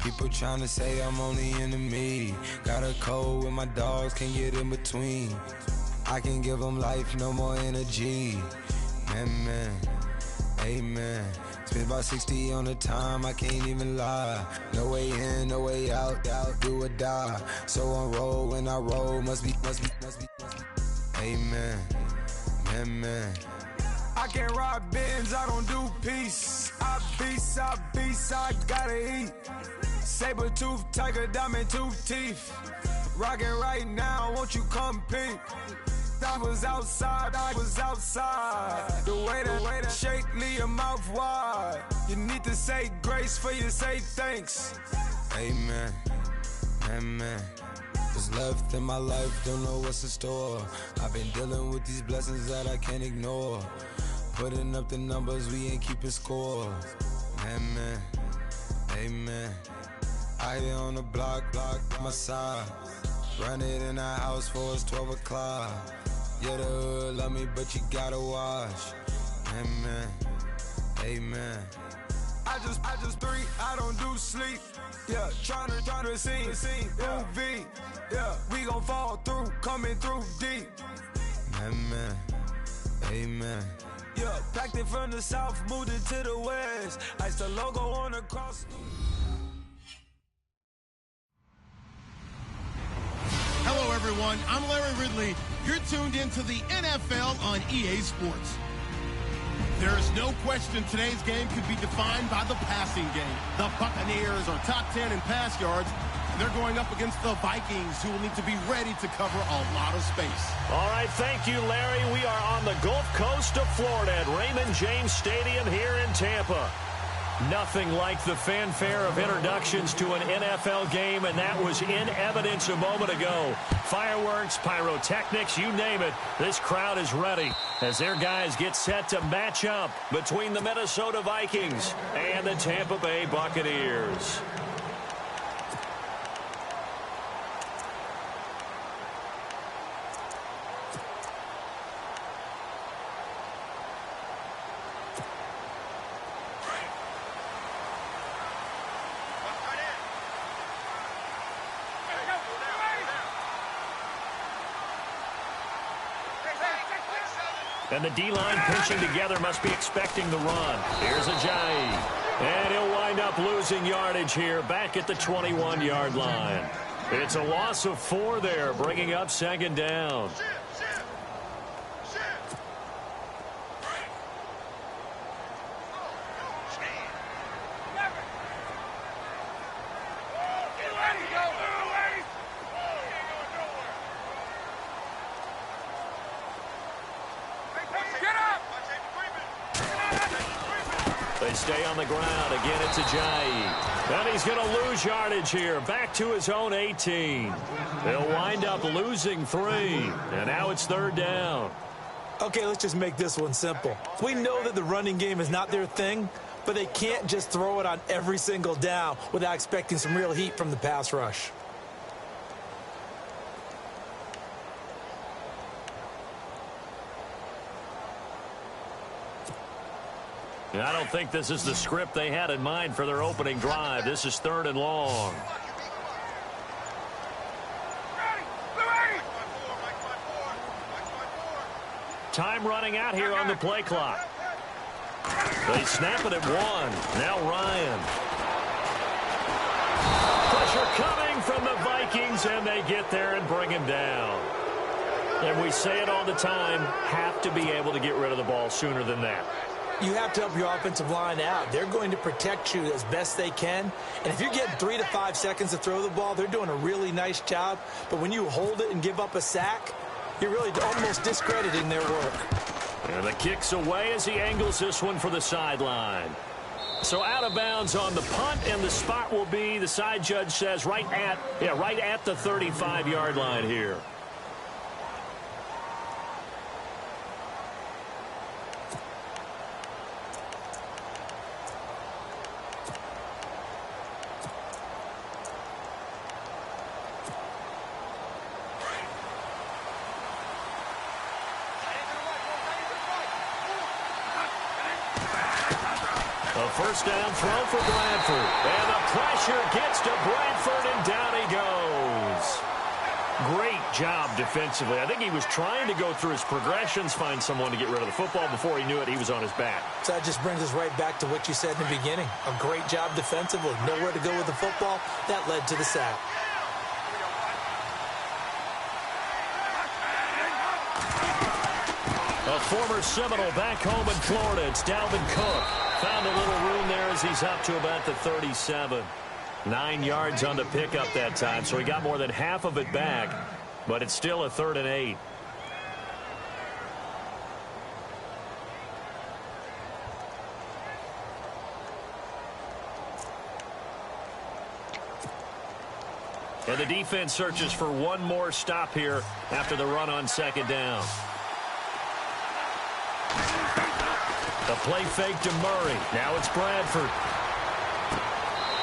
People trying to say I'm only enemy. Got a code with my dogs, can't get in between. I can give them life, no more energy. Man, amen. Spent about 60 on the time, I can't even lie. No way in, no way out, do or die. So on roll, when I roll, must be. Amen, man. I can't ride Benz, I don't do peace. I beast, I gotta eat. Saber tooth, tiger, diamond tooth teeth. Rockin' right now, won't you come peep? I was outside. The way that shake, leave your mouth wide. You need to say grace for you say thanks. Amen, man. What's left in my life, don't know what's in store. I've been dealing with these blessings that I can't ignore. Putting up the numbers, we ain't keeping score. Man, amen. I here on the block, my side. Run it in the house for it's 12 o'clock. Yeah, the hood love me, but you gotta watch. Amen. I just three, I don't do sleep. Yeah, tryna see UV. Yeah, we gon' fall through, coming through deep. Amen. Yeah, packed it from the south, moved it to the west. Iced the logo on the cross. Hello, everyone. I'm Larry Ridley. You're tuned into the NFL on EA Sports. There is no question today's game could be defined by the passing game. The Buccaneers are top 10 in pass yards. They're going up against the Vikings, who will need to be ready to cover a lot of space. All right, thank you, Larry. We are on the Gulf Coast of Florida at Raymond James Stadium here in Tampa. Nothing like the fanfare of introductions to an NFL game, and that was in evidence a moment ago. Fireworks, pyrotechnics, you name it. This crowd is ready as their guys get set to match up between the Minnesota Vikings and the Tampa Bay Buccaneers. And the D-line pinching together must be expecting the run. Here's Ajayi. And he'll wind up losing yardage here back at the 21-yard line. It's a loss of 4 there, bringing up second down. They stay on the ground. Again, it's Ajayi. And he's going to lose yardage here. Back to his own 18. They'll wind up losing 3. And now it's third down. Okay, let's just make this one simple. We know that the running game is not their thing, but they can't just throw it on every single down without expecting some real heat from the pass rush. I don't think this is the script they had in mind for their opening drive. This is 3rd and long. Time running out here on the play clock. They snap it at 1. Now Ryan. Pressure coming from the Vikings, and they get there and bring him down. And we say it all the time, have to be able to get rid of the ball sooner than that. You have to help your offensive line out. They're going to protect you as best they can. And if you're getting 3 to 5 seconds to throw the ball, they're doing a really nice job. But when you hold it and give up a sack, you're really almost discrediting their work. And the kick's away as he angles this one for the sideline. So out of bounds on the punt, and the spot will be, the side judge says, right at the 35-yard line here. First down throw for Bradford. And the pressure gets to Bradford, and down he goes. Great job defensively. I think he was trying to go through his progressions, find someone to get rid of the football. Before he knew it, he was on his back. So that just brings us right back to what you said in the beginning. A great job defensively. Nowhere to go with the football. That led to the sack. A former Seminole back home in Florida. It's Dalvin Cook. Found a little room there as he's up to about the 37. 9 yards on the pickup that time, so he got more than half of it back, but it's still a 3rd and 8. And the defense searches for one more stop here after the run on 2nd down. The play fake to Murray. Now it's Bradford.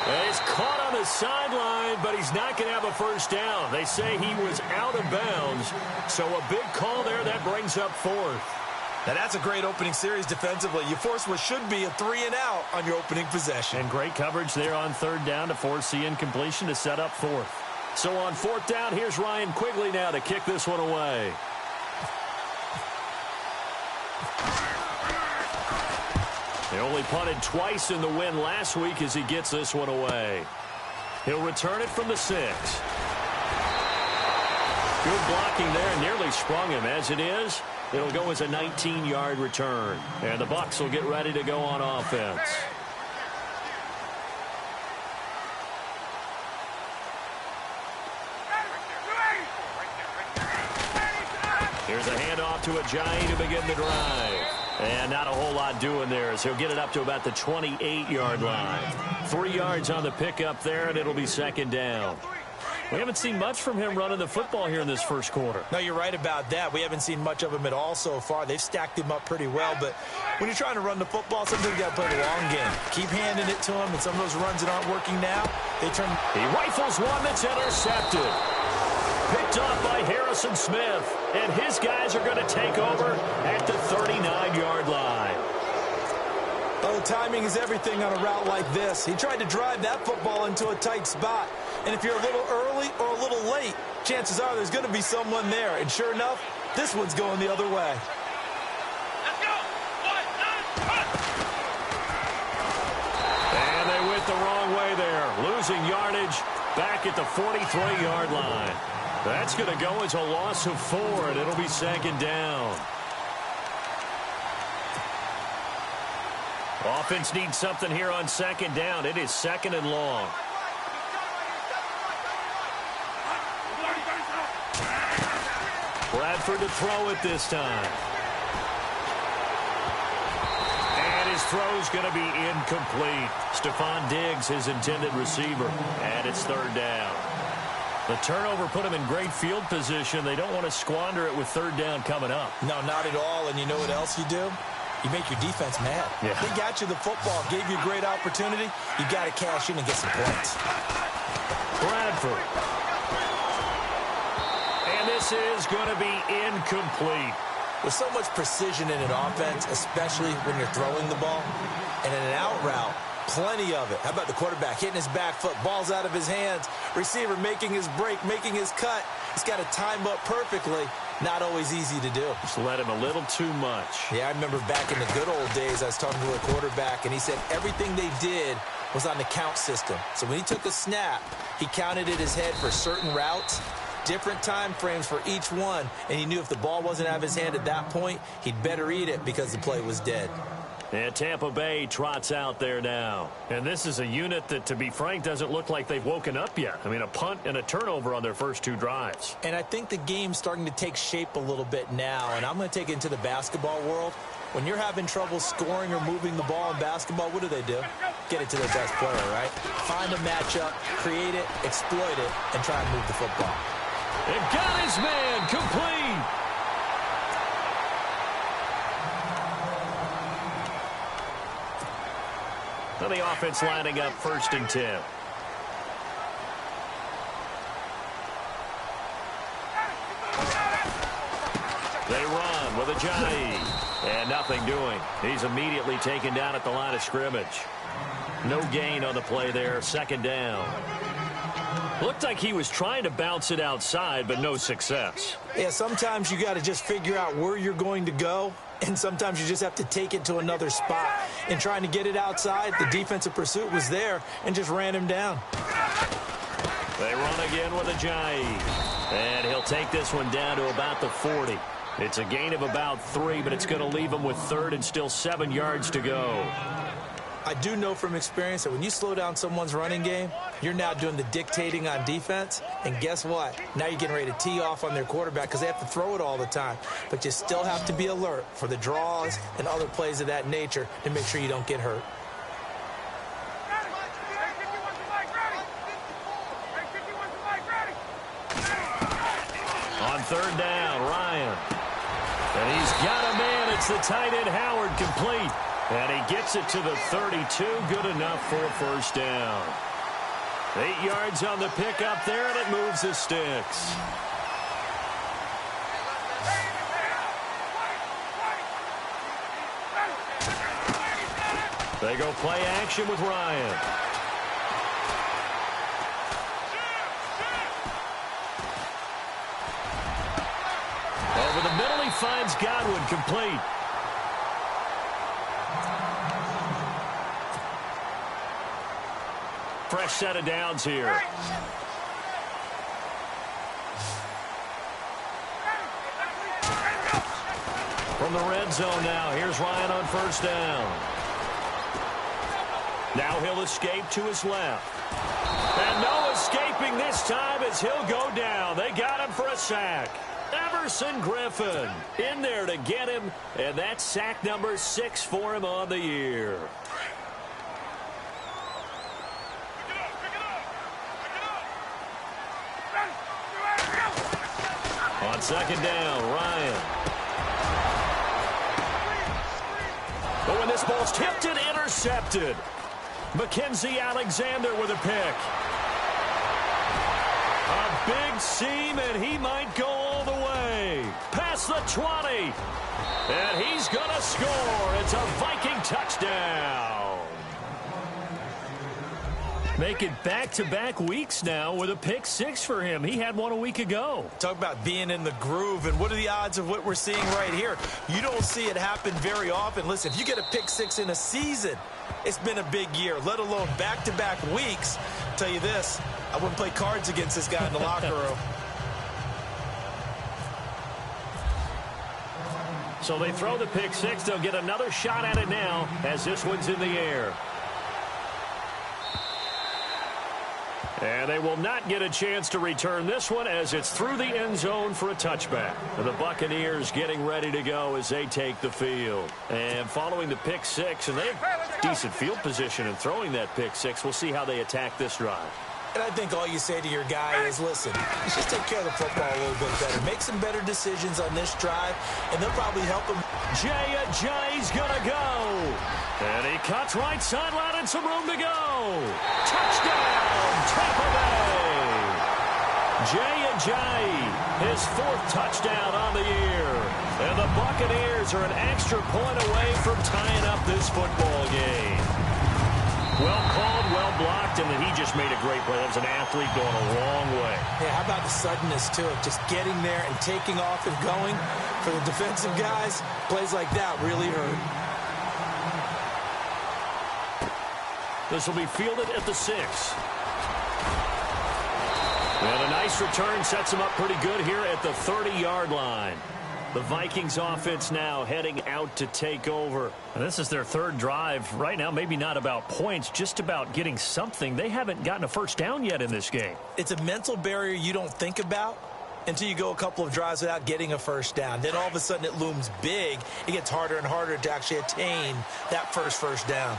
And he's caught on the sideline, but he's not going to have a first down. They say he was out of bounds, so a big call there that brings up 4th. Now that's a great opening series defensively. You force what should be a 3-and-out on your opening possession. And great coverage there on 3rd down to force the incompletion to set up 4th. So on 4th down, here's Ryan Quigley now to kick this one away. He only punted twice in the win last week as he gets this one away. He'll return it from the 6. Good blocking there, nearly sprung him. As it is, it'll go as a 19-yard return. And the Bucs will get ready to go on offense. Here's a handoff to Ajayi to begin the drive. And not a whole lot doing there as he'll get it up to about the 28-yard line. 3 yards on the pickup there, and it'll be 2nd down. We haven't seen much from him running the football here in this first quarter. No, you're right about that. We haven't seen much of him at all so far. They've stacked him up pretty well, but when you're trying to run the football, sometimes you got to play the long game. Keep handing it to him, and some of those runs that aren't working now, they turn. He rifles one that's intercepted. Picked off by Harrison Smith, and his guys are going to take over at the 39-yard line. Oh, timing is everything on a route like this. He tried to drive that football into a tight spot, and if you're a little early or a little late, chances are there's going to be someone there, and sure enough, this one's going the other way. Let's go! 1, 9, 1. And they went the wrong way there, losing yardage back at the 43-yard line. That's going to go as a loss of 4, and it'll be 2nd down. Offense needs something here on 2nd down. It is 2nd and long. Bradford to throw it this time. And his throw's going to be incomplete. Stephon Diggs, his intended receiver. And it's 3rd down. The turnover put them in great field position. They don't want to squander it with 3rd down coming up. No, not at all. And you know what else you do? You make your defense mad. Yeah. They got you the football, gave you a great opportunity. You got to cash in and get some points. Bradford. And this is going to be incomplete. With so much precision in an offense, especially when you're throwing the ball, and in an out route, plenty of it. How about the quarterback hitting his back foot, ball's out of his hands, receiver making his break, making his cut. He's got to time up perfectly. Not always easy to do. Just let him a little too much. Yeah, I remember back in the good old days, I was talking to a quarterback, and he said everything they did was on the count system. So when he took a snap, he counted in his head for certain routes, different time frames for each one, and he knew if the ball wasn't out of his hand at that point, he'd better eat it because the play was dead. And Tampa Bay trots out there now. And this is a unit that, to be frank, doesn't look like they've woken up yet. I mean, a punt and a turnover on their first 2 drives. And I think the game's starting to take shape a little bit now, and I'm going to take it into the basketball world. When you're having trouble scoring or moving the ball in basketball, what do? Get it to their best player, right? Find a matchup, create it, exploit it, and try and move the football. And got his man complete. Well, the offense lining up 1st and 10. They run with Ajayi. And nothing doing. He's immediately taken down at the line of scrimmage. No gain on the play there. Second down. Looked like he was trying to bounce it outside, but no success. Yeah, sometimes you got to just figure out where you're going to go, and sometimes you just have to take it to another spot. In trying to get it outside, the defensive pursuit was there and just ran him down. They run again with Ajayi. And he'll take this one down to about the 40. It's a gain of about 3, but it's going to leave him with third and still 7 yards to go. I do know from experience that when you slow down someone's running game, you're now doing the dictating on defense. And guess what? Now you're getting ready to tee off on their quarterback because they have to throw it all the time. But you still have to be alert for the draws and other plays of that nature to make sure you don't get hurt. On third down, Ryan. And he's got a man. It's the tight end, Howard, complete. And he gets it to the 32. Good enough for a first down. 8 yards on the pickup there, and it moves the sticks. They go play action with Ryan. Over the middle, he finds Godwin, complete. Fresh set of downs here. From the red zone now, here's Ryan on first down. Now he'll escape to his left. And no escaping this time as he'll go down. They got him for a sack. Everson Griffin in there to get him, and that's sack number 6 for him on the year. On second down, Ryan. But when this ball's tipped and intercepted, Mackenzie Alexander with a pick. A big seam, and he might go all the way. Past the 20. And he's going to score. It's a Viking touchdown. Making back-to-back weeks now with a pick 6 for him. He had one a week ago. Talk about being in the groove, and what are the odds of what we're seeing right here? You don't see it happen very often. Listen, if you get a pick 6 in a season, it's been a big year, let alone back-to-back weeks. I'll tell you this, I wouldn't play cards against this guy in the locker room. So they throw the pick 6. They'll get another shot at it now as this one's in the air. And they will not get a chance to return this one as it's through the end zone for a touchback. The Buccaneers getting ready to go as they take the field. And following the pick 6, and they have decent field position in throwing that pick 6. We'll see how they attack this drive. And I think all you say to your guy is, listen, let's just take care of the football a little bit better. Make some better decisions on this drive, and they'll probably help him. Jay's going to go. And he cuts right sideline and some room to go. Touchdown, Tampa Bay. Jay, his 4th touchdown on the year. And the Buccaneers are an extra point away from tying up this football game. Well called, well blocked, and then he just made a great play. That was an athlete going a long way. Yeah, how about the suddenness to it? Just getting there and taking off and going. For the defensive guys, plays like that really hurt. This will be fielded at the 6. And a nice return sets him up pretty good here at the 30-yard line. The Vikings offense now heading out to take over. And this is their 3rd drive. Right now, maybe not about points, just about getting something. They haven't gotten a first down yet in this game. It's a mental barrier you don't think about until you go a couple of drives without getting a first down. Then all of a sudden it looms big. It gets harder and harder to actually attain that first down.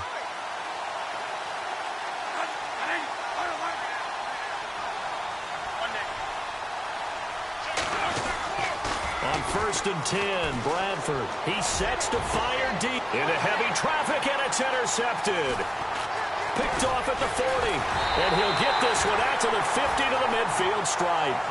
On 1st and 10, Bradford. He sets to fire deep into heavy traffic, and it's intercepted. Picked off at the 40, and he'll get this one out to the 50 to the midfield stripe.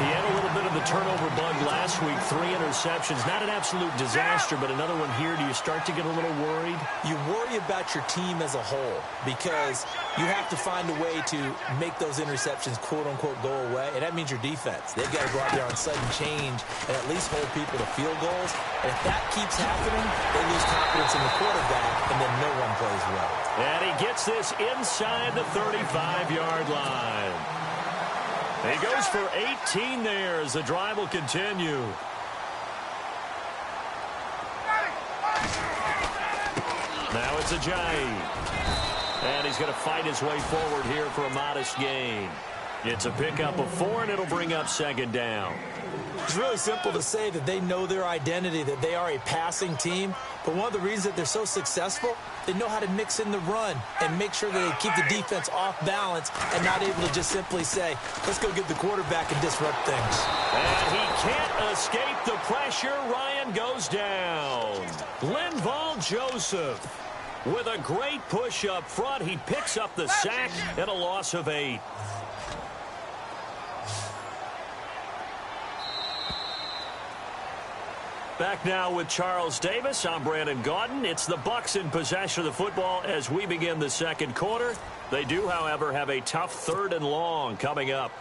He had a little bit of the turnover bug last week, 3 interceptions. Not an absolute disaster, but another one here. Do you start to get a little worried? You worry about your team as a whole because you have to find a way to make those interceptions, quote-unquote, go away, and that means your defense. They've got to go out there on sudden change and at least hold people to field goals. And if that keeps happening, they lose confidence in the quarterback, and then no one plays well. And he gets this inside the 35-yard line. He goes for 18 there as the drive will continue. Now it's Ajayi. And he's going to fight his way forward here for a modest gain. It's a pickup of 4, and it'll bring up second down. It's really simple to say that they know their identity, that they are a passing team. But one of the reasons that they're so successful, they know how to mix in the run and make sure that they keep the defense off balance and not able to just simply say, let's go get the quarterback and disrupt things. And he can't escape the pressure. Ryan goes down. Linval Joseph with a great push up front. He picks up the sack and a loss of 8. Back now with Charles Davis. I'm Brandon Gaudin. It's the Bucs in possession of the football as we begin the second quarter. They do, however, have a tough 3rd and long coming up.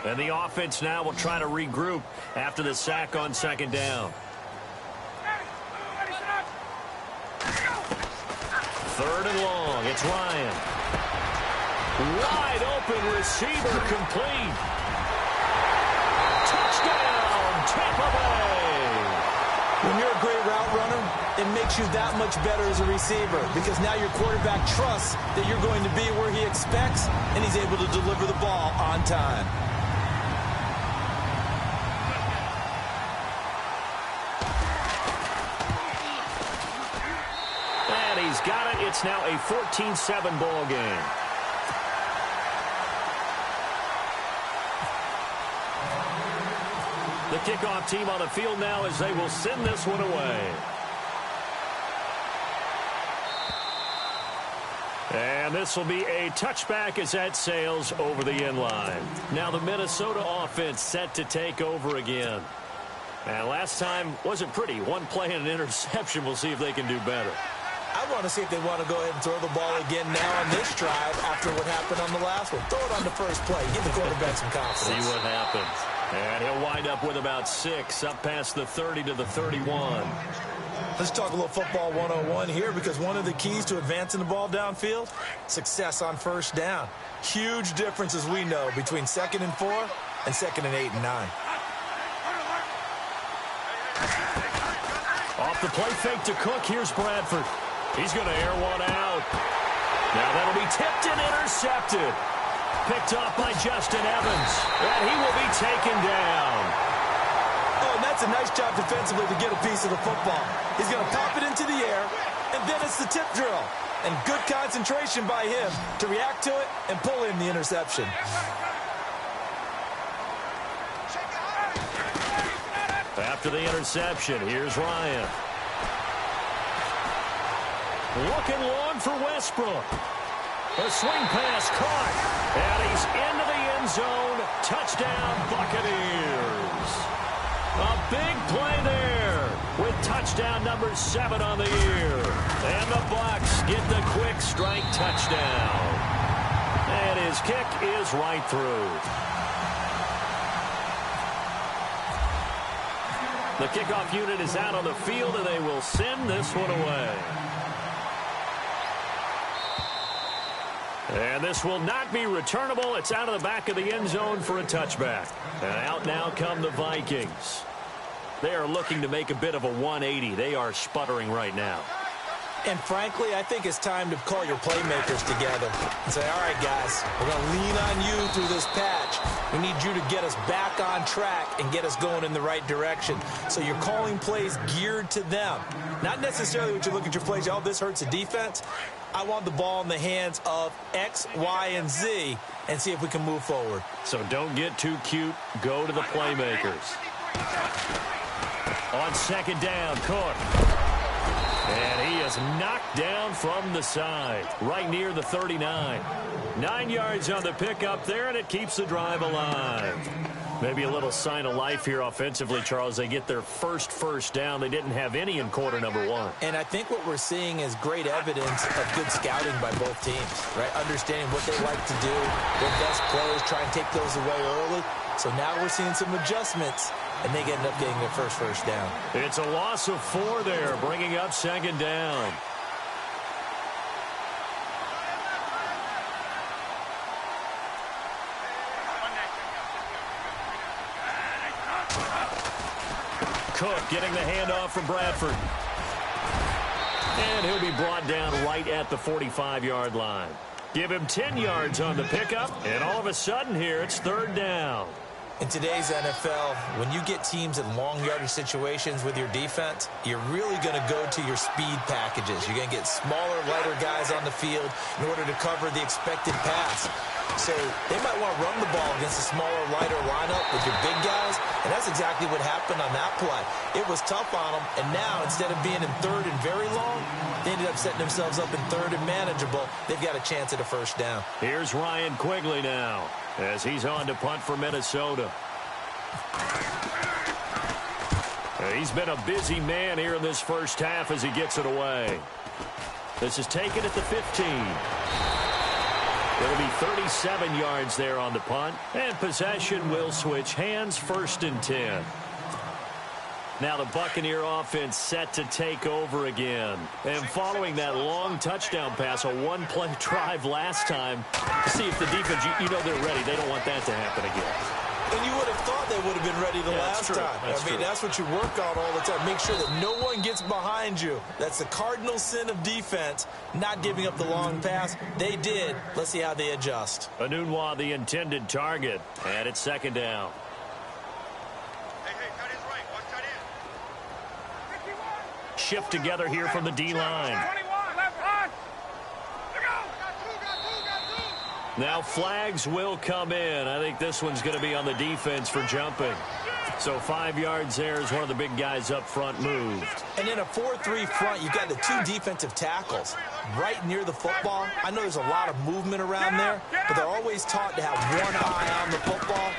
And the offense now will try to regroup after the sack on second down. 3rd and long. It's Ryan. Wide open receiver complete. Touchdown, Tampa Bay. When you're a great route runner, it makes you that much better as a receiver because now your quarterback trusts that you're going to be where he expects, and he's able to deliver the ball on time. And he's got it. It's now a 14-7 ball game. The kickoff team on the field now as they will send this one away. And this will be a touchback as that sails over the end line. Now the Minnesota offense set to take over again. And last time wasn't pretty. One play and an interception. We'll see if they can do better. I want to see if they want to go ahead and throw the ball again now on this drive after what happened on the last one. Throw it on the first play. Give the quarterback some confidence. See what happens. And he'll wind up with about 6, up past the 30 to the 31. Let's talk a little football 101 here because one of the keys to advancing the ball downfield, success on first down. Huge difference, as we know, between 2nd and 4 and 2nd and 8 and 9. Off the play fake to Cook. Here's Bradford. He's going to air one out. Now that'll be tipped and intercepted. Picked off by Justin Evans. And he will be taken down. Oh, and that's a nice job defensively to get a piece of the football. He's going to pop it into the air, and then it's the tip drill. And good concentration by him to react to it and pull in the interception. After the interception, here's Ryan. Looking long for Westbrook. A swing pass caught. And he's into the end zone. Touchdown, Buccaneers. A big play there with touchdown number 7 on the year. And the Bucs get the quick strike touchdown. And his kick is right through. The kickoff unit is out on the field, and they will send this one away. And this will not be returnable. It's out of the back of the end zone for a touchback. And out now come the Vikings. They are looking to make a bit of a 180. They are sputtering right now. And frankly, I think it's time to call your playmakers together and say, all right, guys, we're going to lean on you through this patch. We need you to get us back on track and get us going in the right direction. So you're calling plays geared to them. Not necessarily what you look at your plays, oh, this hurts the defense. I want the ball in the hands of X, Y, and Z and see if we can move forward. So don't get too cute. Go to the playmakers. On second down, Cook. And he is knocked down from the side, right near the 39. 9 yards on the pickup there, and it keeps the drive alive. Maybe a little sign of life here offensively, Charles. They get their first down. They didn't have any in quarter number 1. And I think what we're seeing is great evidence of good scouting by both teams, right? Understanding what they like to do, their best plays, try and take those away early. So now we're seeing some adjustments, and they end up getting their first down. It's a loss of 4 there, bringing up 2nd down. Cook getting the handoff from Bradford. And he'll be brought down right at the 45-yard line. Give him 10 yards on the pickup, and all of a sudden here it's 3rd down. In today's NFL, when you get teams in long yardage situations with your defense, you're really going to go to your speed packages. You're going to get smaller, lighter guys on the field in order to cover the expected pass. So they might want to run the ball against a smaller, lighter lineup with your big guys, and that's exactly what happened on that play. It was tough on them, and now instead of being in 3rd and very long, they ended up setting themselves up in 3rd and manageable. They've got a chance at a 1st down. Here's Ryan Quigley now as he's on to punt for Minnesota. He's been a busy man here in this first half as he gets it away. This is taken at the 15. It'll be 37 yards there on the punt, and possession will switch hands, 1st and 10. Now the Buccaneer offense set to take over again. And following that long touchdown pass, a one-play drive last time, see if the defense, you know they're ready. They don't want that to happen again. And you would have thought they would have been ready the last time. That's what you work on all the time. Make sure that no one gets behind you. That's the cardinal sin of defense, not giving up the long pass. They did. Let's see how they adjust. Anunwa, the intended target, and it's 2nd down. Shift together here from the D-line. Now flags will come in. I think this one's going to be on the defense for jumping. So 5 yards there as one of the big guys up front moved. And in a 4-3 front, you've got the 2 defensive tackles right near the football. I know there's a lot of movement around there, but they're always taught to have one eye on the football.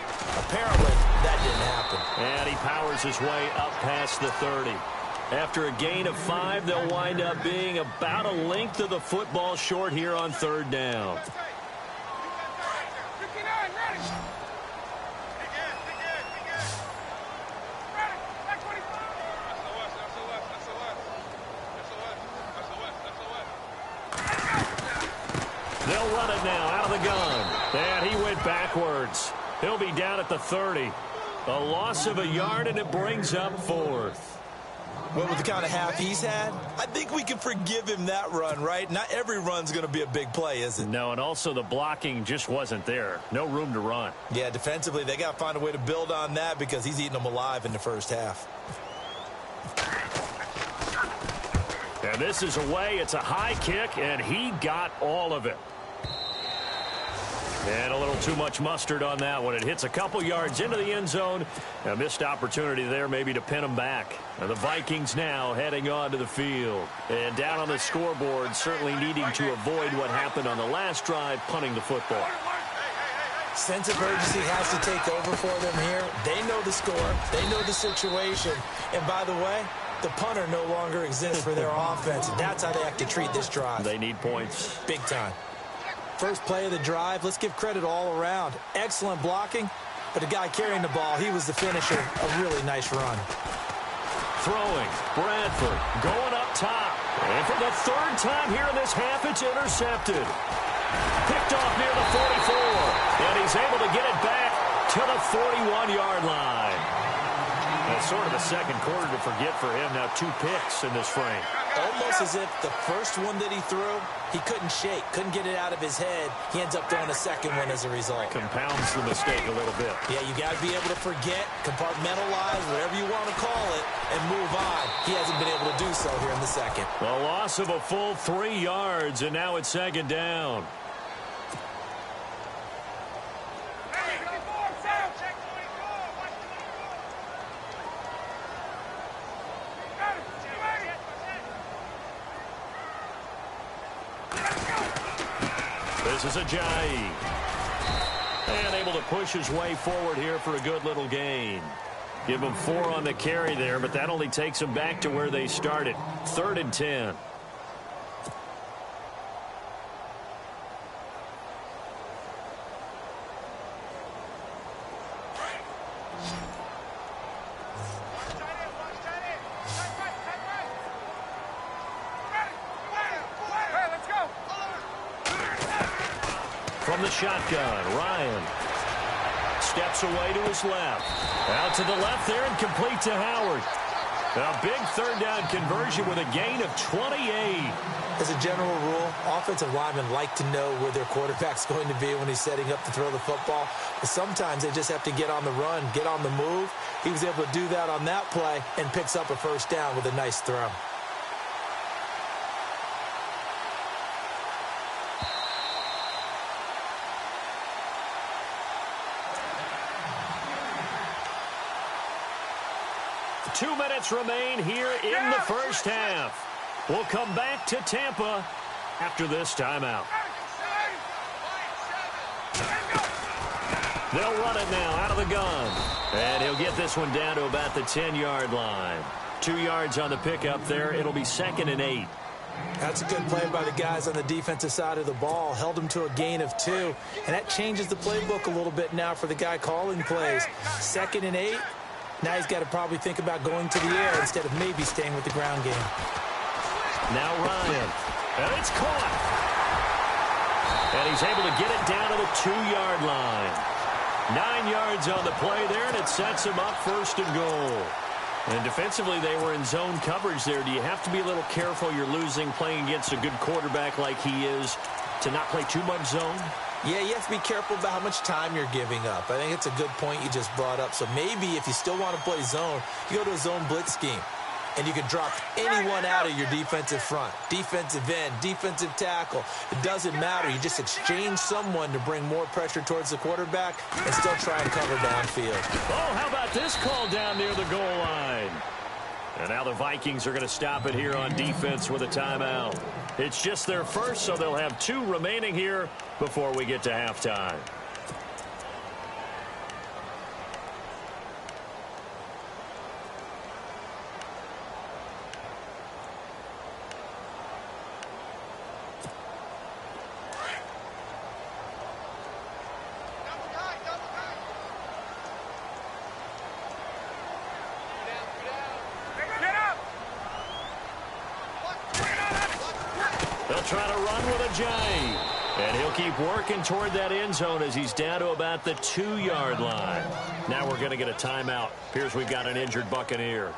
Apparently, that didn't happen. And he powers his way up past the 30. After a gain of 5, they'll wind up being about a length of the football short here on 3rd down. They'll run it now out of the gun. And he went backwards. He'll be down at the 30. A loss of a yard, and it brings up 4th. Well, with the kind of half he's had, I think we can forgive him that run, right? Not every run's going to be a big play, is it? No, and also the blocking just wasn't there. No room to run. Yeah, defensively, they got to find a way to build on that because he's eating them alive in the first half. And this is away. It's a high kick, and he got all of it. And a little too much mustard on that one. It hits a couple yards into the end zone. A missed opportunity there maybe to pin them back. And the Vikings now heading on to the field. And down on the scoreboard, certainly needing to avoid what happened on the last drive, punting the football. Sense of urgency has to take over for them here. They know the score. They know the situation. And by the way, the punter no longer exists for their offense. And that's how they have to treat this drive. They need points. Big time. First play of the drive, let's give credit all around. Excellent blocking, but the guy carrying the ball, he was the finisher. A really nice run. Throwing, Bradford going up top. And for the 3rd time here in this half, it's intercepted. Picked off near the 44. And he's able to get it back to the 41-yard line. That's sort of a second quarter to forget for him. Now 2 picks in this frame. Almost as if the first one that he threw, he couldn't shake, couldn't get it out of his head. He ends up throwing a second one as a result. Compounds the mistake a little bit. Yeah, you got to be able to forget, compartmentalize, whatever you want to call it, and move on. He hasn't been able to do so here in the second. A loss of a full 3 yards, and now it's 2nd down. This is Ajayi. And able to push his way forward here for a good little gain. Give him 4 on the carry there, but that only takes them back to where they started. 3rd and 10. From the shotgun, Ryan steps away to his left. Out to the left there and complete to Howard. A big 3rd down conversion with a gain of 28. As a general rule, offensive linemen like to know where their quarterback's going to be when he's setting up to throw the football. But sometimes they just have to get on the run, get on the move. He was able to do that on that play and picks up a 1st down with a nice throw. Two minutes remain here in the first half. We'll come back to Tampa after this timeout. They'll run it now out of the gun. And he'll get this one down to about the 10-yard line. 2 yards on the pickup there. It'll be 2nd and 8. That's a good play by the guys on the defensive side of the ball. Held him to a gain of 2. And that changes the playbook a little bit now for the guy calling plays. 2nd and 8. Now he's got to probably think about going to the air instead of maybe staying with the ground game. Now Ryan. And it's caught. And he's able to get it down to the 2-yard line. 9 yards on the play there, and it sets him up 1st and goal. And defensively, they were in zone coverage there. Do you have to be a little careful? You're losing, playing against a good quarterback like he is, to not play too much zone? Yeah, you have to be careful about how much time you're giving up. I think it's a good point you just brought up. So maybe if you still want to play zone, you go to a zone blitz scheme. And you can drop anyone out of your defensive front. Defensive end, defensive tackle. It doesn't matter. You just exchange someone to bring more pressure towards the quarterback and still try and cover downfield. Oh, how about this call down near the goal line? And now the Vikings are going to stop it here on defense with a timeout. It's just their first, so they'll have 2 remaining here before we get to halftime. Try to run with Ajayi. And he'll keep working toward that end zone as he's down to about the 2-yard line. Now we're going to get a timeout. Appears we've got an injured Buccaneer.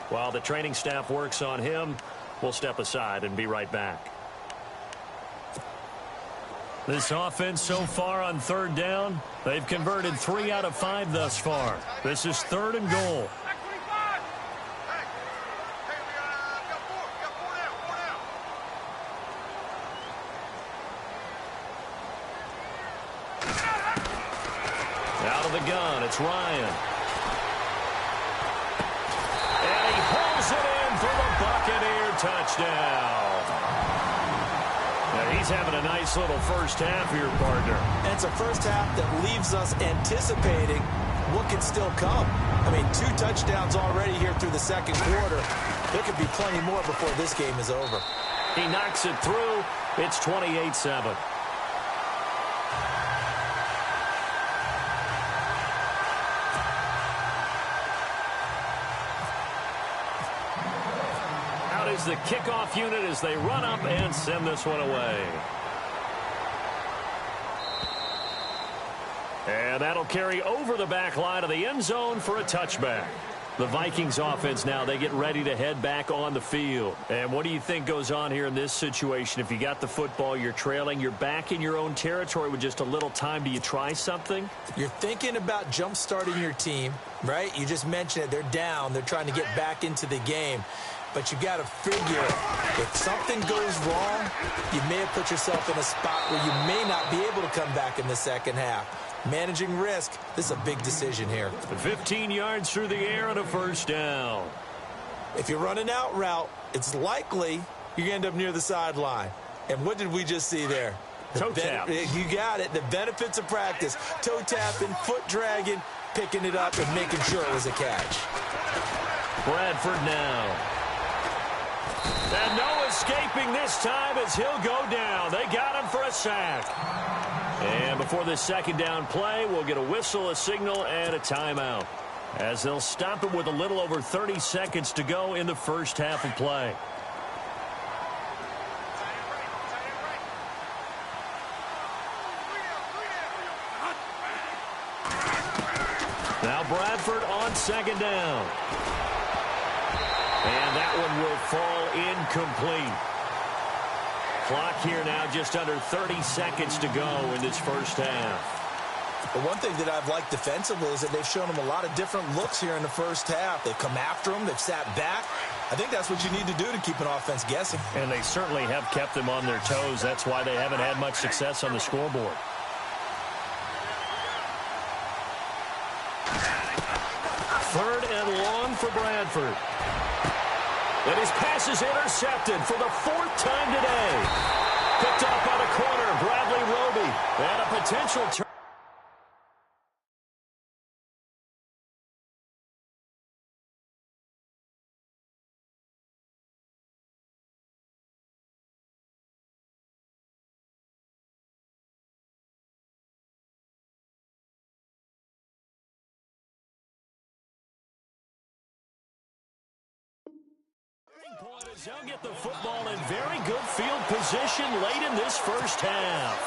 While the training staff works on him, we'll step aside and be right back. This offense so far on 3rd down, they've converted 3 out of 5 thus far. This is 3rd and goal. The gun, it's Ryan. And he pulls it in for the Buccaneer touchdown. Now he's having a nice little first half here, partner. And it's a first half that leaves us anticipating what can still come. I mean, 2 touchdowns already here through the 2nd quarter. There could be plenty more before this game is over. He knocks it through. It's 28-7. Is the kickoff unit as they run up and send this one away. And that'll carry over the back line of the end zone for a touchback. The Vikings offense now, they get ready to head back on the field. And what do you think goes on here in this situation? If you got the football, you're trailing, you're back in your own territory with just a little time. Do you try something? You're thinking about jump-starting your team, right? You just mentioned it. They're down. They're trying to get back into the game. But you got to figure, if something goes wrong, you may have put yourself in a spot where you may not be able to come back in the 2nd half. Managing risk, this is a big decision here. 15 yards through the air and a 1st down. If you run an out route, it's likely you're going to end up near the sideline. And what did we just see there? Toe tap. You got it. The benefits of practice. Toe tapping, foot dragging, picking it up, and making sure it was a catch. Bradford now. And no escaping this time as he'll go down. They got him for a sack. And before this second down play, we'll get a whistle, a signal, and a timeout, as they'll stop it with a little over 30 seconds to go in the first half of play. Now Bradford on second down. And that one will fall incomplete. Clock here now just under 30 seconds to go in this first half. The one thing that I've liked defensively is that they've shown them a lot of different looks here in the first half. They've come after them. They've sat back. I think that's what you need to do to keep an offense guessing. And they certainly have kept them on their toes. That's why they haven't had much success on the scoreboard. Third and long for Bradford. And his pass is intercepted for the fourth time today. Picked up by the corner, Bradley Roby. And a potential turn. Point as they'll get the football in very good field position late in this first half.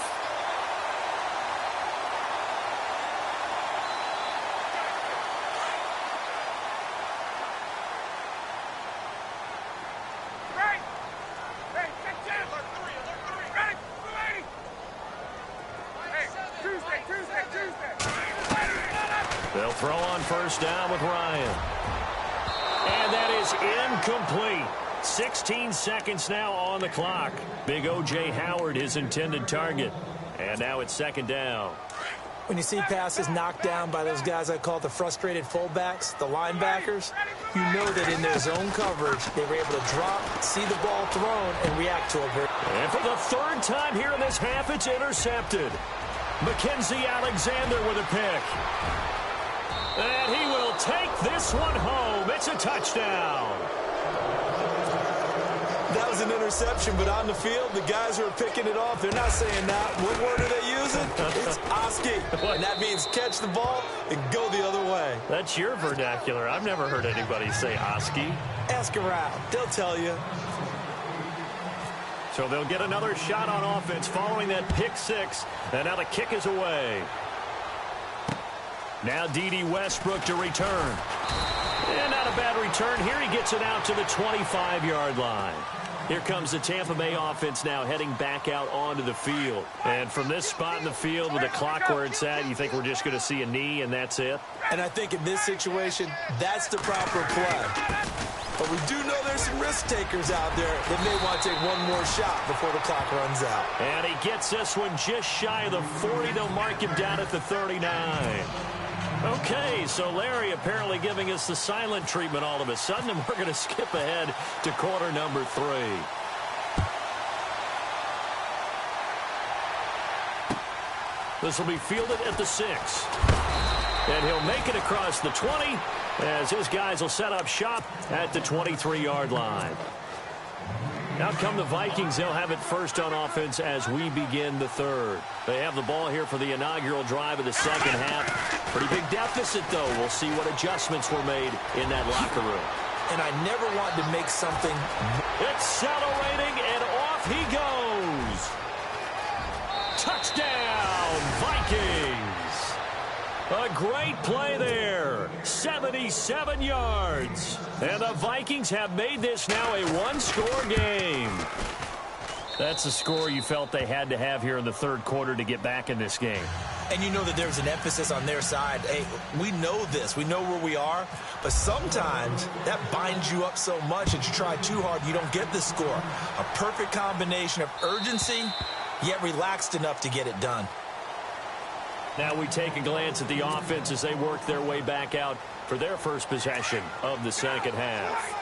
They'll throw on first down with Ryan. And that is incomplete. 16 seconds now on the clock. Big O.J. Howard, his intended target. And now it's second down. When you see passes knocked down by those guys I call the frustrated fullbacks, the linebackers, you know that in their zone coverage, they were able to drop, see the ball thrown, and react to it. And for the third time here in this half, it's intercepted. Mackenzie Alexander with a pick. And he will take this one home. It's a touchdown. That was an interception, but on the field, the guys who are picking it off, they're not saying that. What word are they using? It's Oski. And that means catch the ball and go the other way. That's your vernacular. I've never heard anybody say Oski. Ask around. They'll tell you. So they'll get another shot on offense following that pick six. And now the kick is away. Now D.D. Westbrook to return. And not a bad return here. He gets it out to the 25-yard line. Here comes the Tampa Bay offense now heading back out onto the field. And from this spot in the field with the clock where it's at, you think we're just going to see a knee and that's it? And I think in this situation, that's the proper play. But we do know there's some risk takers out there that may want to take one more shot before the clock runs out. And he gets this one just shy of the 40. They'll mark him down at the 39. Okay, so Larry apparently giving us the silent treatment all of a sudden, and we're going to skip ahead to quarter number 3. This will be fielded at the 6. And he'll make it across the 20 as his guys will set up shop at the 23-yard line. Out come the Vikings. They'll have it first on offense as we begin the third. They have the ball here for the inaugural drive of the second half. Pretty big deficit, though. We'll see what adjustments were made in that locker room. And I never want to make something. Accelerating, and off he goes. Touchdown, Vikings. A great play there. 77 yards. And the Vikings have made this now a one-score game. That's the score you felt they had to have here in the third quarter to get back in this game. And you know that there's an emphasis on their side. Hey, we know this. We know where we are. But sometimes that binds you up so much that you try too hard, you don't get the score. A perfect combination of urgency, yet relaxed enough to get it done. Now we take a glance at the offense as they work their way back out for their first possession of the second half.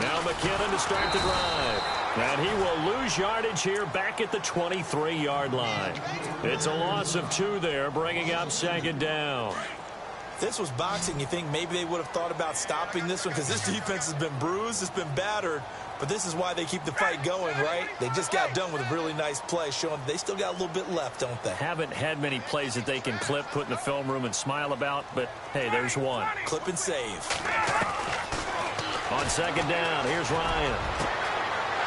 Now McKinnon to start the drive. And he will lose yardage here back at the 23-yard line. It's a loss of 2 there, bringing up second down. This was boxing. You think maybe they would have thought about stopping this one because this defense has been bruised, it's been battered, but this is why they keep the fight going, right? They just got done with a really nice play, showing they still got a little bit left, don't they? Haven't had many plays that they can clip, put in the film room, and smile about, but hey, there's one. Clip and save. On second down, here's Ryan.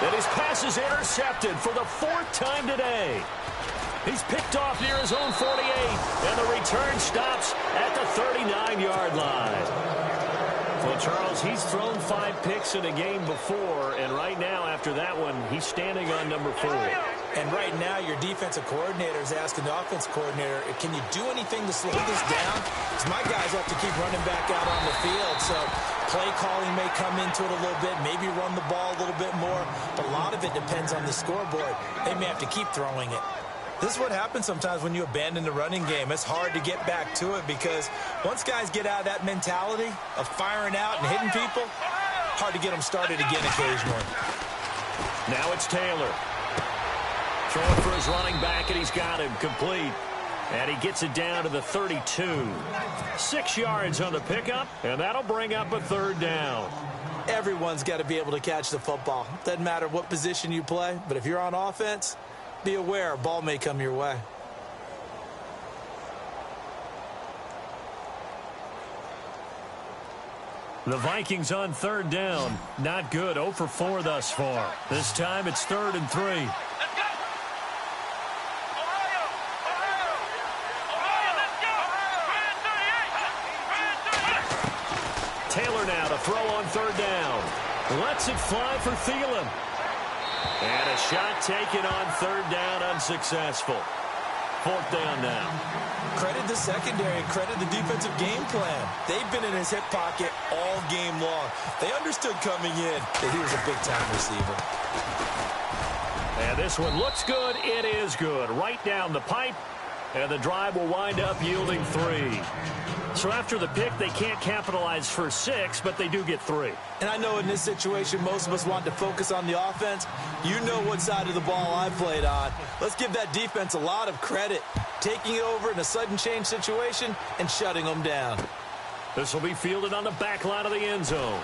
And his pass is intercepted for the 4th time today. He's picked off near his own 48, and the return stops at the 39-yard line. Well, Charles, he's thrown 5 picks in a game before, and right now, after that one, he's standing on number 4. And right now, your defensive coordinator is asking the offensive coordinator, can you do anything to slow this down? Because my guys have to keep running back out on the field, so play calling may come into it a little bit, maybe run the ball a little bit more, but a lot of it depends on the scoreboard. They may have to keep throwing it. This is what happens sometimes when you abandon the running game. It's hard to get back to it because once guys get out of that mentality of firing out and hitting people, hard to get them started again occasionally. Now it's Taylor. Throwing for his running back, and he's got him complete. And he gets it down to the 32. 6 yards on the pickup, and that'll bring up a 3rd down. Everyone's got to be able to catch the football. Doesn't matter what position you play, but if you're on offense, be aware a ball may come your way. The Vikings on 3rd down. Not good. 0 for 4 thus far. This time it's 3rd and 3. Let's go! Ohio, let's go! Taylor now to throw on 3rd down. Lets it fly for Thielen. And a shot taken on 3rd down, unsuccessful. 4th down now. Credit the secondary, credit the defensive game plan. They've been in his hip pocket all game long. They understood coming in that he was a big-time receiver. And this one looks good. It is good. Right down the pipe. And the drive will wind up yielding 3. So after the pick, they can't capitalize for 6, but they do get 3. And I know in this situation, most of us want to focus on the offense. You know what side of the ball I played on. Let's give that defense a lot of credit. Taking it over in a sudden change situation and shutting them down. This will be fielded on the back line of the end zone.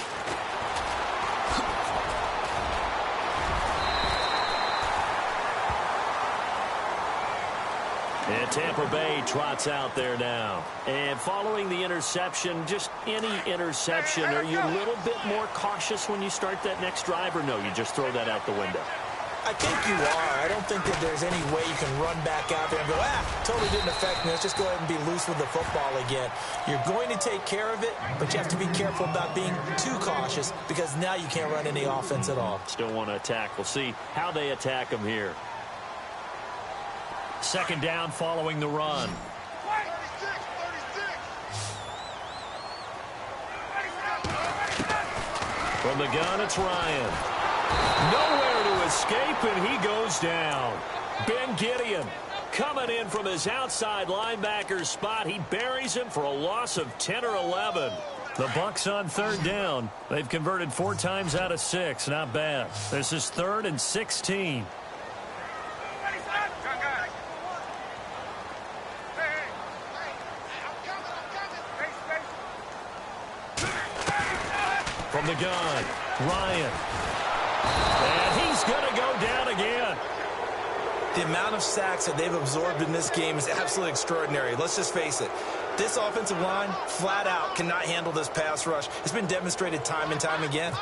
And Tampa Bay trots out there now. And following the interception, just any interception, are you a little bit more cautious when you start that next drive, or no, you just throw that out the window? I think you are. I don't think that there's any way you can run back out there and go, totally didn't affect me. Let's just go ahead and be loose with the football again. You're going to take care of it, but you have to be careful about being too cautious because now you can't run any offense at all. Still want to attack. We'll see how they attack them here. 2nd down following the run. From the gun, it's Ryan. Nowhere to escape, and he goes down. Ben Gideon coming in from his outside linebacker spot. He buries him for a loss of 10 or 11. The Bucs on 3rd down. They've converted 4 times out of 6. Not bad. This is 3rd and 16. From the gun, Ryan. And he's going to go down again. The amount of sacks that they've absorbed in this game is absolutely extraordinary. Let's just face it. This offensive line, flat out, cannot handle this pass rush. It's been demonstrated time and time again.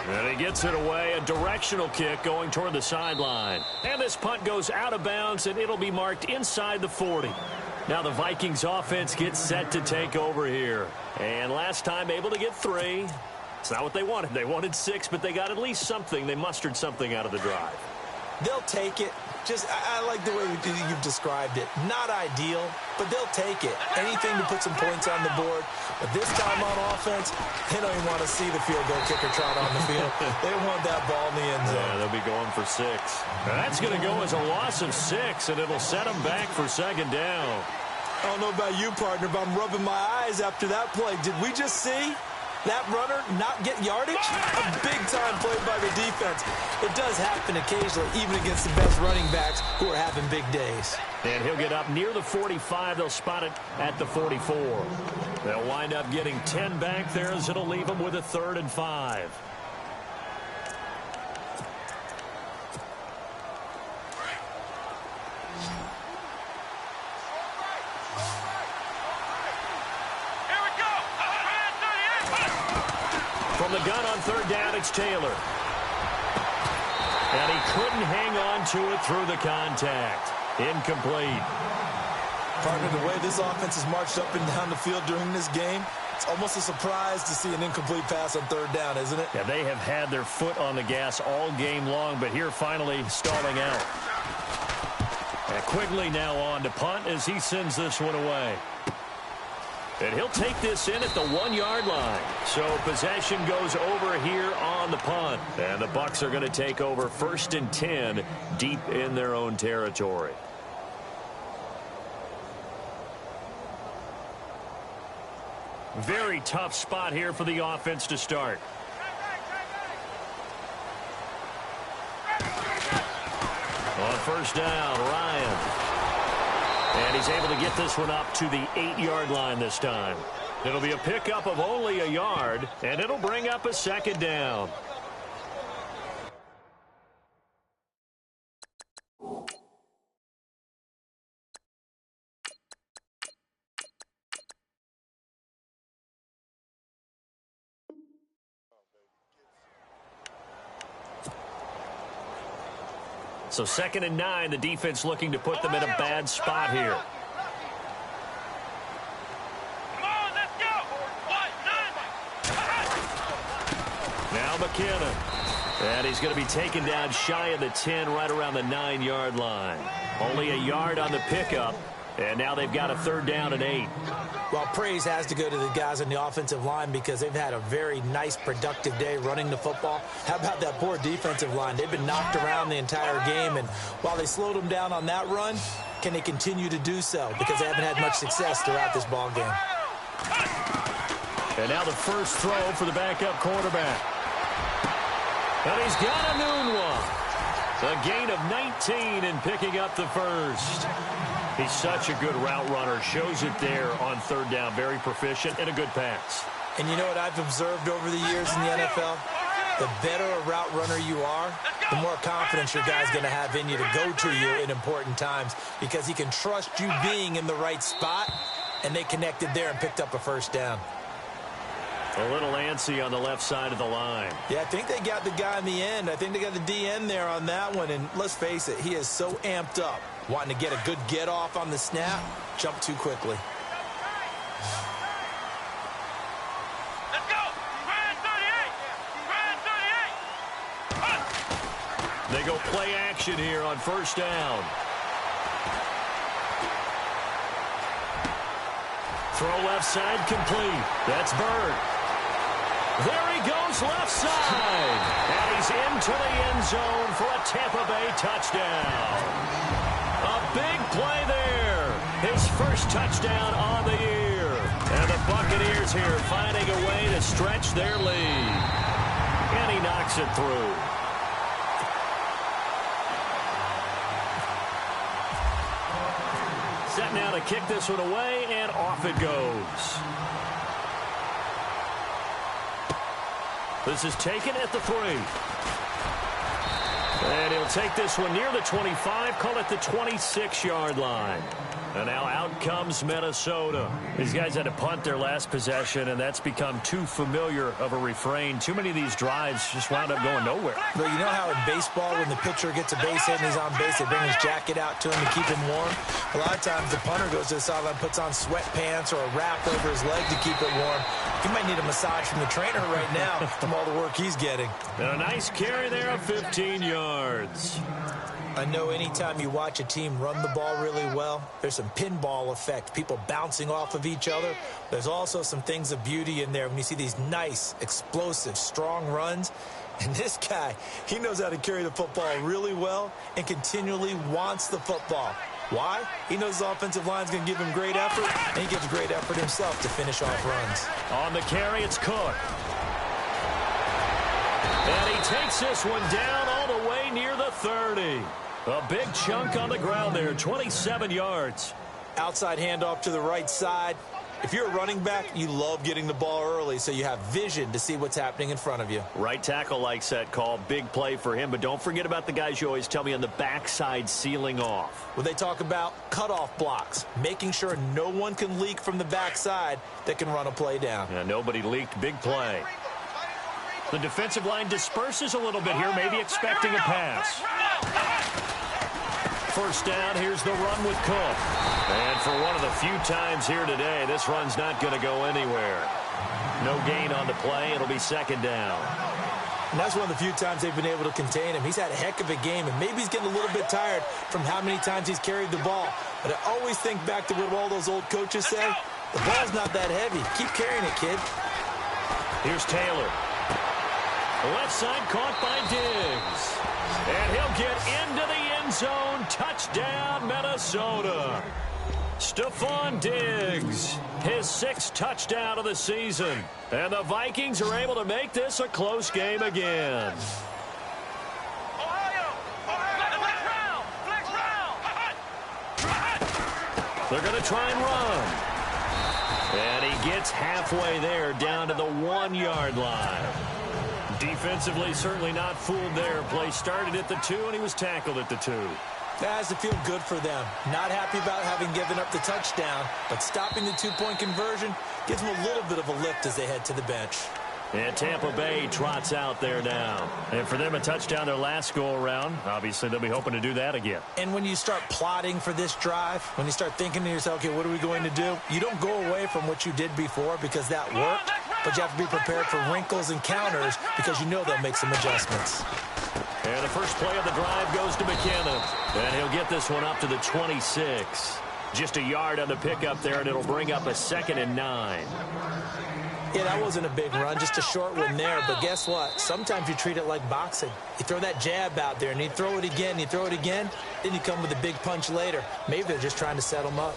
And he gets it away, a directional kick going toward the sideline. And this punt goes out of bounds, and it'll be marked inside the 40. Now the Vikings offense gets set to take over here. And last time able to get 3. It's not what they wanted. They wanted 6, but they got at least something. They mustered something out of the drive. They'll take it. I like the way you've described it. Not ideal, but they'll take it. Anything to put some points on the board. But this time on offense, they don't even want to see the field goal kicker trot on the field. They want that ball in the end zone. Yeah, they'll be going for 6. Now that's going to go as a loss of 6, and it'll set them back for 2nd down. I don't know about you, partner, but I'm rubbing my eyes after that play. Did we just see that runner not get yardage? A big-time play by the defense. It does happen occasionally, even against the best running backs who are having big days. And he'll get up near the 45. They'll spot it at the 44. They'll wind up getting 10 back there as it'll leave them with a 3rd and 5. From the gun on 3rd down, it's Taylor. And he couldn't hang on to it through the contact. Incomplete. Partner, the way this offense has marched up and down the field during this game, it's almost a surprise to see an incomplete pass on 3rd down, isn't it? Yeah, they have had their foot on the gas all game long, but here finally stalling out. And Quigley now on to punt as he sends this one away. And he'll take this in at the 1-yard line. So possession goes over here on the punt. And the Bucs are going to take over 1st and 10 deep in their own territory. Very tough spot here for the offense to start. On 1st down, Ryan. And he's able to get this one up to the 8-yard line this time. It'll be a pickup of only a yard, and it'll bring up a 2nd down. So 2nd and 9, the defense looking to put them in a bad spot here. Now McKinnon. And he's going to be taken down shy of the 10, right around the 9-yard line. Only a yard on the pickup, and now they've got a 3rd down and 8. Well, praise has to go to the guys on the offensive line because they've had a very nice, productive day running the football. How about that poor defensive line? They've been knocked around the entire game, and while they slowed them down on that run, can they continue to do so? Because they haven't had much success throughout this ball game. And now the first throw for the backup quarterback. And he's got a noon one. A gain of 19 and picking up the first. He's such a good route runner. Shows it there on 3rd down. Very proficient and a good pass. And you know what I've observed over the years in the NFL? The better a route runner you are, the more confidence your guy's going to have in you to go to you in important times because he can trust you being in the right spot, and they connected there and picked up a 1st down. A little antsy on the left side of the line. Yeah, I think they got the guy in the end. I think they got the DN there on that one, and let's face it, he is so amped up. Wanting to get a good get-off on the snap, jump too quickly. Let's go! Ryan 38! Ryan 38! They go play action here on 1st down. Throw left side complete. That's Bird. There he goes left side. And he's into the end zone for a Tampa Bay touchdown. A big play there. His first touchdown on the year. And the Buccaneers here finding a way to stretch their lead. And he knocks it through. Set now to kick this one away, and off it goes. This is taken at the 3. And he'll take this one near the 25, call it the 26-yard line. And now out comes Minnesota. These guys had to punt their last possession, and that's become too familiar of a refrain. Too many of these drives just wound up going nowhere. But you know how in baseball, when the pitcher gets a base hit and he's on base, they bring his jacket out to him to keep him warm? A lot of times the punter goes to the sideline, puts on sweatpants or a wrap over his leg to keep it warm. He might need a massage from the trainer right now from all the work he's getting. And a nice carry there of 15 yards. I know anytime you watch a team run the ball really well, there's some pinball effect, people bouncing off of each other. There's also some things of beauty in there when you see these nice, explosive, strong runs. And this guy, he knows how to carry the football really well and continually wants the football. Why? He knows his offensive line is going to give him great effort, and he gives great effort himself to finish off runs. On the carry, it's Cook. And he takes this one down all the way near the 30. A big chunk on the ground there, 27 yards. Outside handoff to the right side. If you're a running back, you love getting the ball early so you have vision to see what's happening in front of you. Right tackle likes that call. Big play for him. But don't forget about the guys you always tell me on the backside sealing off. When they talk about cutoff blocks, making sure no one can leak from the backside that can run a play down. Yeah, nobody leaked. Big play. The defensive line disperses a little bit here, maybe expecting a pass. First down, here's the run with Cook. And for one of the few times here today, this run's not going to go anywhere. No gain on the play. It'll be second down. And that's one of the few times they've been able to contain him. He's had a heck of a game, and maybe he's getting a little bit tired from how many times he's carried the ball. But I always think back to what all those old coaches say. The ball's not that heavy. Keep carrying it, kid. Here's Taylor. Left side caught by Diggs. And he'll get into the end zone. Touchdown, Minnesota. Stephon Diggs, his 6th touchdown of the season. And the Vikings are able to make this a close game again. They're going to try and run. And he gets halfway there, down to the 1-yard line. Defensively, certainly not fooled there. Play started at the 2, and he was tackled at the 2. That has to feel good for them. Not happy about having given up the touchdown, but stopping the 2-point conversion gives them a little bit of a lift as they head to the bench. And Tampa Bay trots out there now. And for them, a touchdown their last go-around. Obviously, they'll be hoping to do that again. And when you start plotting for this drive, when you start thinking to yourself, okay, what are we going to do? You don't go away from what you did before because that worked, but you have to be prepared for wrinkles and counters because you know they'll make some adjustments. And the first play of the drive goes to McKinnon. And he'll get this one up to the 26. Just a yard on the pickup there, and it'll bring up a 2nd and 9. Yeah, that wasn't a big run, just a short one there. But guess what? Sometimes you treat it like boxing. You throw that jab out there, and you throw it again, you throw it again, then you come with a big punch later. Maybe they're just trying to set them up.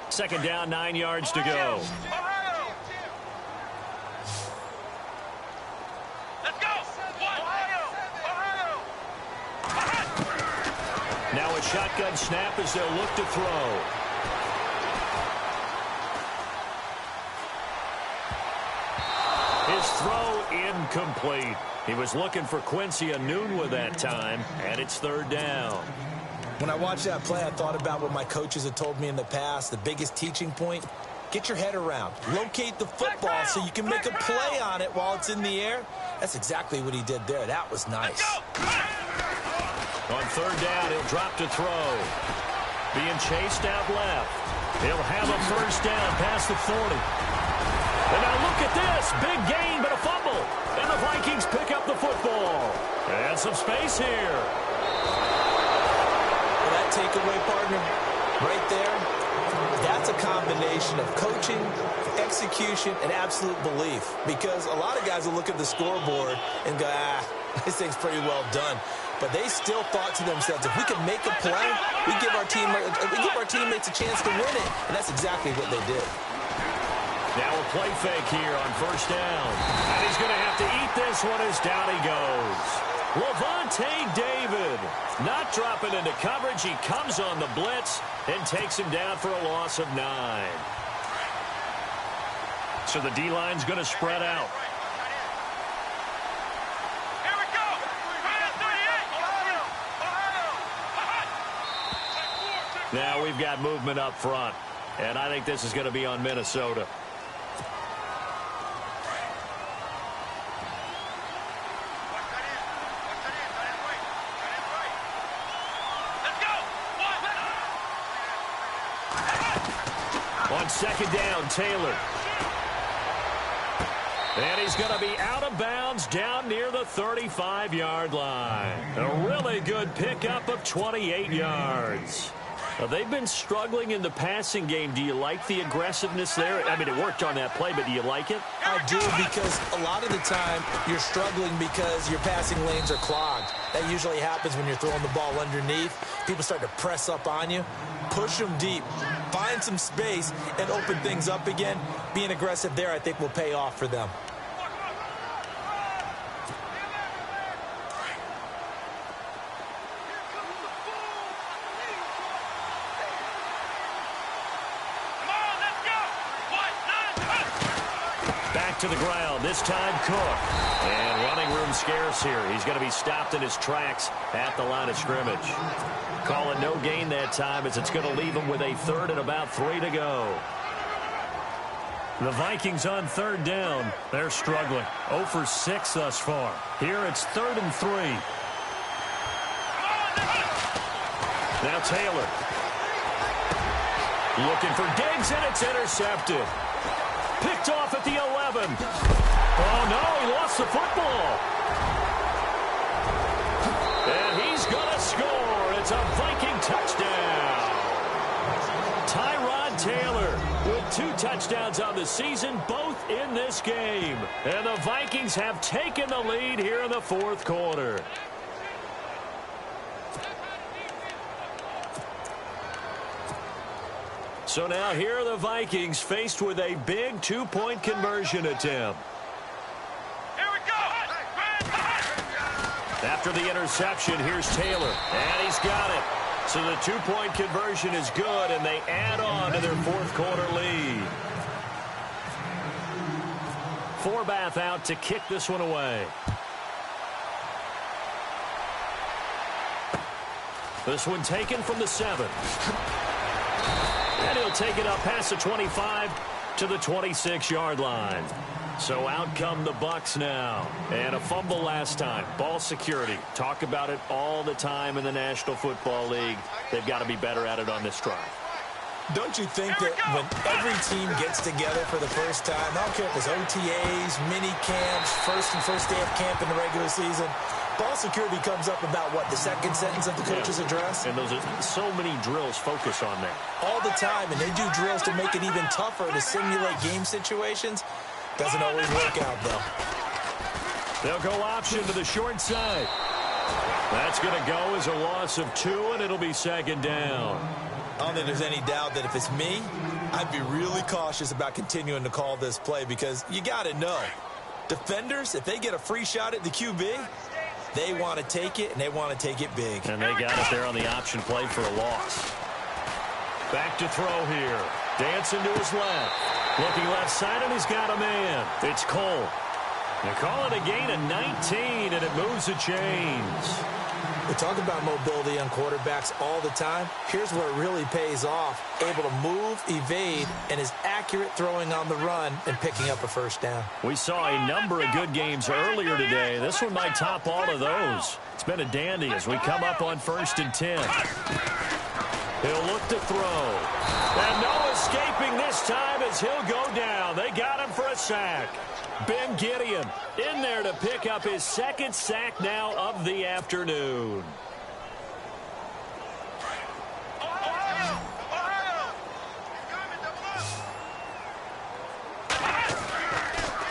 Second down, 9 yards to go. Now a shotgun snap as they'll look to throw. His throw incomplete. He was looking for Quincy Enunwa that time, and it's 3rd down. When I watched that play, I thought about what my coaches had told me in the past. The biggest teaching point, get your head around. Locate the football so you can make a play on it while it's in the air. That's exactly what he did there. That was nice. On 3rd down, he'll drop to throw. Being chased out left. He'll have a first down past the 40. And now look at this. Big gain, but a fumble. And the Vikings pick up the football. And some space here. That takeaway, partner, right there, that's a combination of coaching, execution, and absolute belief. Because a lot of guys will look at the scoreboard and go, this thing's pretty well done. But they still thought to themselves, if we can make a play, we give our teammates a chance to win it. And that's exactly what they did. Now a play fake here on first down. And he's going to have to eat this one as down he goes. Lavonte David not dropping into coverage. He comes on the blitz and takes him down for a loss of 9. So the D-line's going to spread out. Here we go. Now we've got movement up front. And I think this is going to be on Minnesota. On second down, Taylor. And he's going to be out of bounds down near the 35-yard line. A really good pickup of 28 yards. They've been struggling in the passing game. Do you like the aggressiveness there? I mean, it worked on that play, but do you like it? I do, because a lot of the time you're struggling because your passing lanes are clogged. That usually happens when you're throwing the ball underneath. People start to press up on you. Push them deep. Find some space and open things up again. Being aggressive there, I think, will pay off for them. To the ground, this time Cook. And running room scarce here. He's going to be stopped in his tracks at the line of scrimmage. Calling no gain that time, as it's going to leave him with a third and about 3 to go. The Vikings on third down. They're struggling. 0 for 6 thus far. Here it's 3rd and 3. Now Taylor. Looking for Diggs, and it's intercepted. Picked off at the 11. Oh, no, he lost the football. And he's going to score. It's a Viking touchdown. Tyrod Taylor with 2 touchdowns on the season, both in this game. And the Vikings have taken the lead here in the 4th quarter. So now here are the Vikings faced with a big 2-point conversion attempt. Here we go. After the interception, here's Taylor. And he's got it. So the 2-point conversion is good, and they add on to their 4th quarter lead. Forbath out to kick this one away. This one taken from the 7. And he'll take it up past the 25 to the 26-yard line. So out come the Bucs now. And a fumble last time. Ball security. Talk about it all the time in the National Football League. They've got to be better at it on this drive. Don't you think that when every team gets together for the first time, I don't care if it's OTAs, mini camps, first day of camp in the regular season, ball security comes up about, what, the second sentence of the coach's address? And those are so many drills focus on that. All the time, and they do drills to make it even tougher to simulate game situations. Doesn't always work out, though. They'll go option to the short side. That's going to go as a loss of 2, and it'll be 2nd down. I don't think there's any doubt that if it's me, I'd be really cautious about continuing to call this play, because you got to know, defenders, if they get a free shot at the QB, they want to take it, and they want to take it big. And they got it there on the option play for a loss. Back to throw here. Dancing to his left. Looking left side, and he's got a man. It's Cole. They call it a gain of 19, and it moves the chains. We talk about mobility on quarterbacks all the time. Here's where it really pays off. Able to move, evade, and is accurate throwing on the run and picking up a first down. We saw a number of good games earlier today. This one might top all of those. It's been a dandy as we come up on 1st and 10. He'll look to throw. And no escaping this time as he'll go down. They got him for a sack. Ben Gideon in there to pick up his 2nd sack now of the afternoon.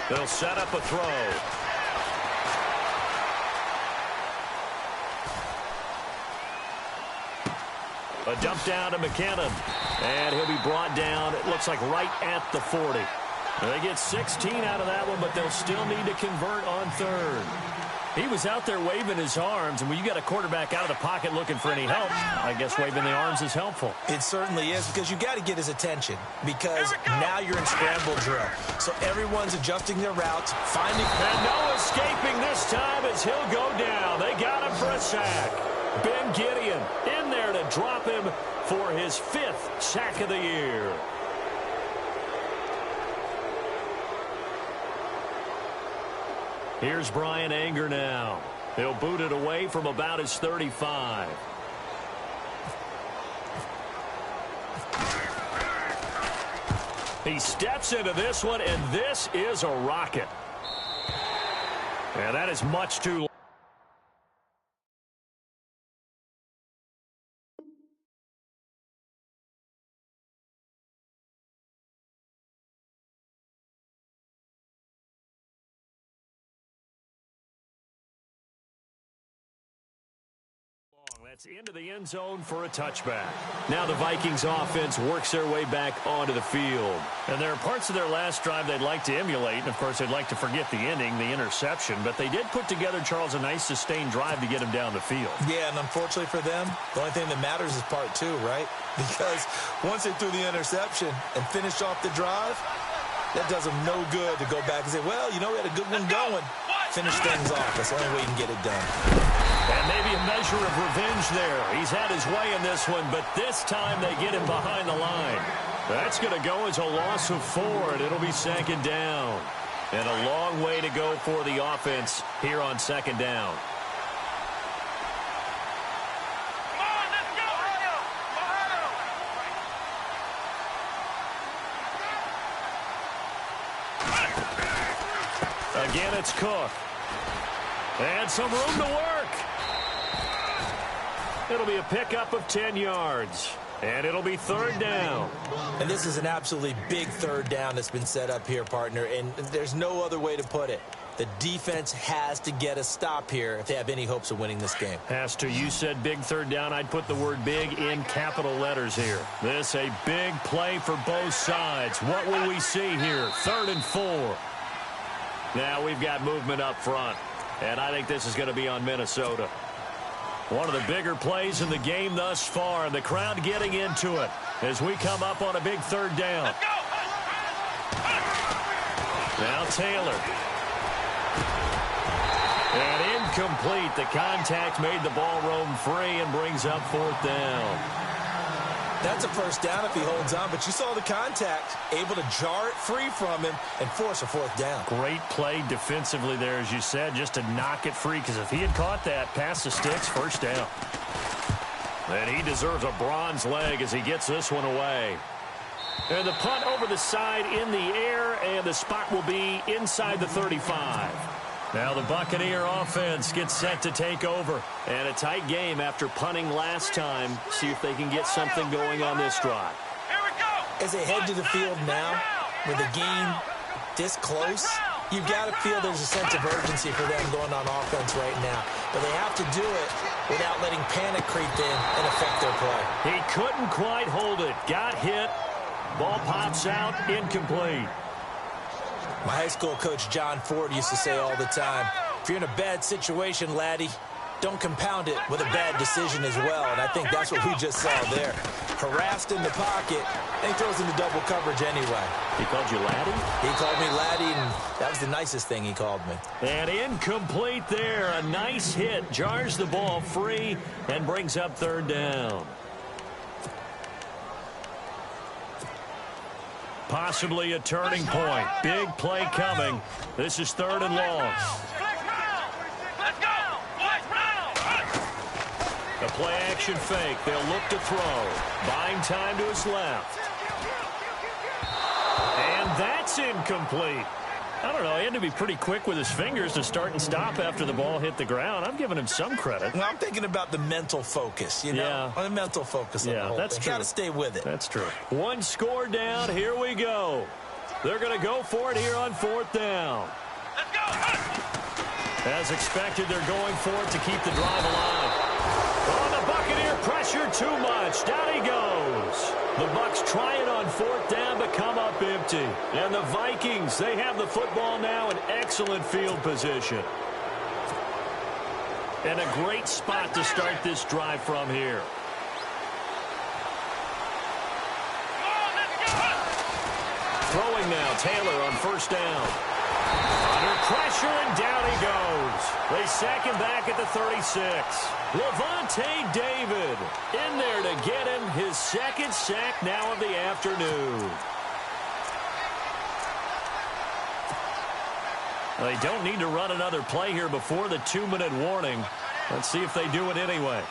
They'll set up a throw. A dump down to McKinnon. And he'll be brought down, it looks like right at the 40. They get 16 out of that one, but they'll still need to convert on 3rd. He was out there waving his arms, and when you got a quarterback out of the pocket looking for any help, I guess waving the arms is helpful. It certainly is, because you got to get his attention, because now you're in scramble drill. So everyone's adjusting their routes, finding... And no escaping this time as he'll go down. They got him for a sack. Ben Gideon in there to drop him for his 5th sack of the year. Here's Brian Anger now. He'll boot it away from about his 35. He steps into this one, and this is a rocket. And that is much too long. That's into the end zone for a touchback. Now the Vikings offense works their way back onto the field. And there are parts of their last drive they'd like to emulate. And, of course, they'd like to forget the ending, the interception. But they did put together, Charles, a nice sustained drive to get him down the field. Yeah, and unfortunately for them, the only thing that matters is part two, right? Because once they threw the interception and finished off the drive, that does them no good to go back and say, well, you know, we had a good one going. Finish things off. That's the only way you can get it done. And maybe a measure of revenge there. He's had his way in this one, but this time they get him behind the line. That's going to go as a loss of 4, and it'll be second down. And a long way to go for the offense here on second down. Come on, let's go! Again, it's Cook. And some room to work. It'll be a pickup of 10 yards. And it'll be third down. And this is an absolutely big third down that's been set up here, partner. And there's no other way to put it. The defense has to get a stop here if they have any hopes of winning this game. Has to. You said big third down. I'd put the word big in capital letters here. This a big play for both sides. What will we see here? 3rd and 4. Now we've got movement up front. And I think this is going to be on Minnesota. One of the bigger plays in the game thus far. The crowd getting into it as we come up on a big third down. Now Taylor. And incomplete. The contact made the ball roam free and brings up 4th down. That's a first down if he holds on, but you saw the contact, able to jar it free from him and force a 4th down. Great play defensively there, as you said, just to knock it free, because if he had caught that, past the sticks, first down. And he deserves a bronze leg as he gets this one away. And the punt over the side in the air, and the spot will be inside the 35. Now the Buccaneer offense gets set to take over. And a tight game after punting last time. See if they can get something going on this drive. Here we go! As they head to the field now, with the game this close, you've got to feel there's a sense of urgency for them going on offense right now. But they have to do it without letting panic creep in and affect their play. He couldn't quite hold it. Got hit. Ball pops out. Incomplete. My high school coach, John Ford, used to say all the time, if you're in a bad situation, laddie, don't compound it with a bad decision as well. And I think that's what we just saw there. Harassed in the pocket, and he throws into double coverage anyway. He called you laddie? He called me laddie, and that was the nicest thing he called me. And incomplete there. A nice hit. Jars the ball free and brings up 3rd down. Possibly a turning point. Big play coming. This is 3rd and long. Let's go! A play-action fake. They'll look to throw. Buying time to his left. And that's incomplete. I don't know. He had to be pretty quick with his fingers to start and stop after the ball hit the ground. I'm giving him some credit. Well, I'm thinking about the mental focus, you know? Yeah. The mental focus on the whole that's thing. true. Got to stay with it. That's true. One score down. Here we go. They're going to go for it here on 4th down. Let's go! As expected, they're going for it to keep the drive alive. Oh, the Buccaneer pressure too much. Down he goes. The Bucs try it on 4th down, but come up empty. And the Vikings, they have the football now in excellent field position. And a great spot to start this drive from here. Throwing now, Taylor on 1st down. Under pressure, and down he goes. They sack him back at the 36. Levante David in there to get him his 2nd sack now of the afternoon. They don't need to run another play here before the 2-minute warning. Let's see if they do it anyway.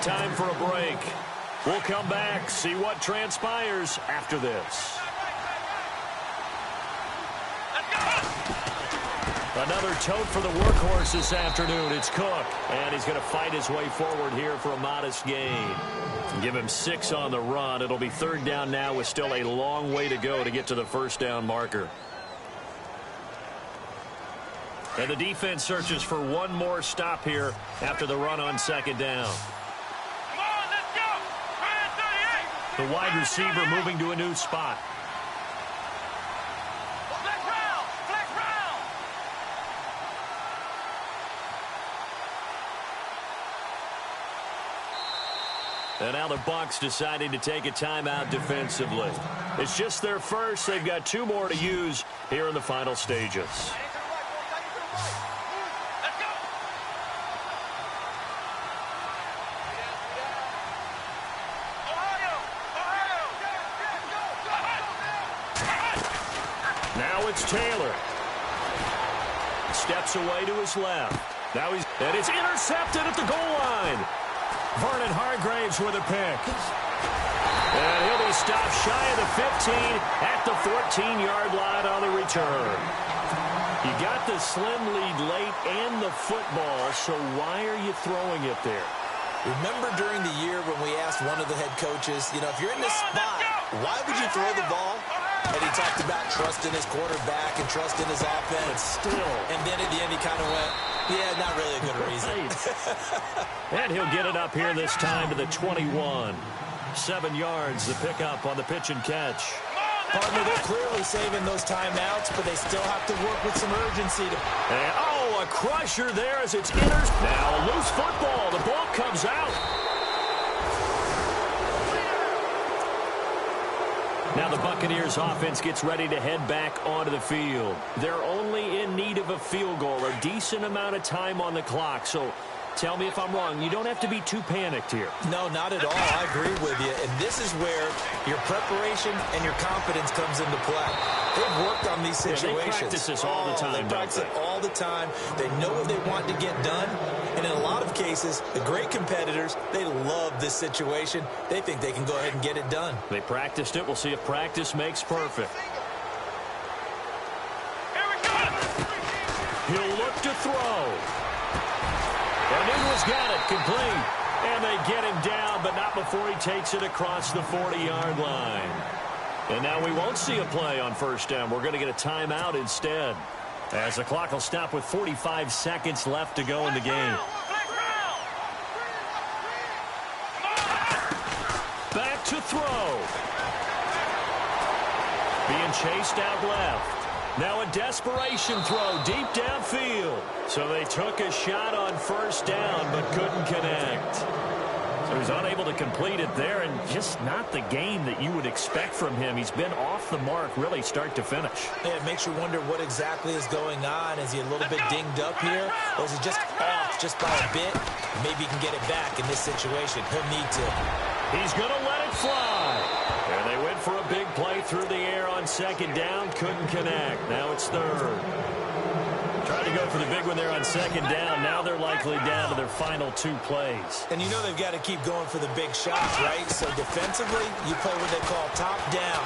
Time for a break. We'll come back, see what transpires after this. Another tote for the workhorse this afternoon. It's Cook, and he's going to fight his way forward here for a modest gain. Give him 6 on the run. It'll be 3rd down now with still a long way to go to get to the first down marker. And the defense searches for one more stop here after the run on 2nd down. Come on, let's go. Try 38. The wide receiver moving to a new spot. Flex round. Flex round. And now the Bucs deciding to take a timeout defensively. It's just their first. They've got 2 more to use here in the final stages. Let's go. Ohio. Now it's Taylor. Steps away to his left. Now and it's intercepted at the goal line. Vernon Hargraves with a pick. And he'll be stopped shy of the 15 at the 14-yard line on the return. You got the slim lead late and the football, so why are you throwing it there? Remember during the year when we asked one of the head coaches, if you're in this spot, why would you throw the ball? And he talked about trusting his quarterback and trusting his offense. But still. And then at the end he kind of went, yeah, not really a good reason. And he'll get it up here this time to the 21. 7 yards, the pickup on the pitch and catch. Partner, they're clearly saving those timeouts, but they still have to work with some urgency. And, a crusher there as it's enters. Now a loose football. The ball comes out. Now the Buccaneers offense gets ready to head back onto the field. They're only in need of a field goal, a decent amount of time on the clock. So tell me if I'm wrong. You don't have to be too panicked here. No, not at all. I agree with you. And this is where your preparation and your confidence comes into play. They've worked on these situations. They practice this all the time. They practice it all the time. They know what they want to get done. And in a lot of cases, the great competitors, they love this situation. They think they can go ahead and get it done. They practiced it. We'll see if practice makes perfect. Here we go. He'll look to throw. And Ingles got it, complete. And they get him down, but not before he takes it across the 40-yard line. And now we won't see a play on 1st down. We're going to get a timeout instead, as the clock will stop with 45 seconds left to go in the game. Back to throw. Being chased out left. Now a desperation throw deep downfield. So they took a shot on 1st down but couldn't connect. So he's unable to complete it there, and just not the game that you would expect from him. He's been off the mark really start to finish. Yeah, it makes you wonder what exactly is going on. Is he a little bit dinged up here? Or is he just off just by a bit? Maybe he can get it back in this situation. He'll need to. He's going to let it fly. And they went for a big play through the air on 2nd down. Couldn't connect. Now it's 3rd. Tried to go for the big one there on 2nd down. Now they're likely down to their final 2 plays. And you know they've got to keep going for the big shots, right? So defensively, you play what they call top down.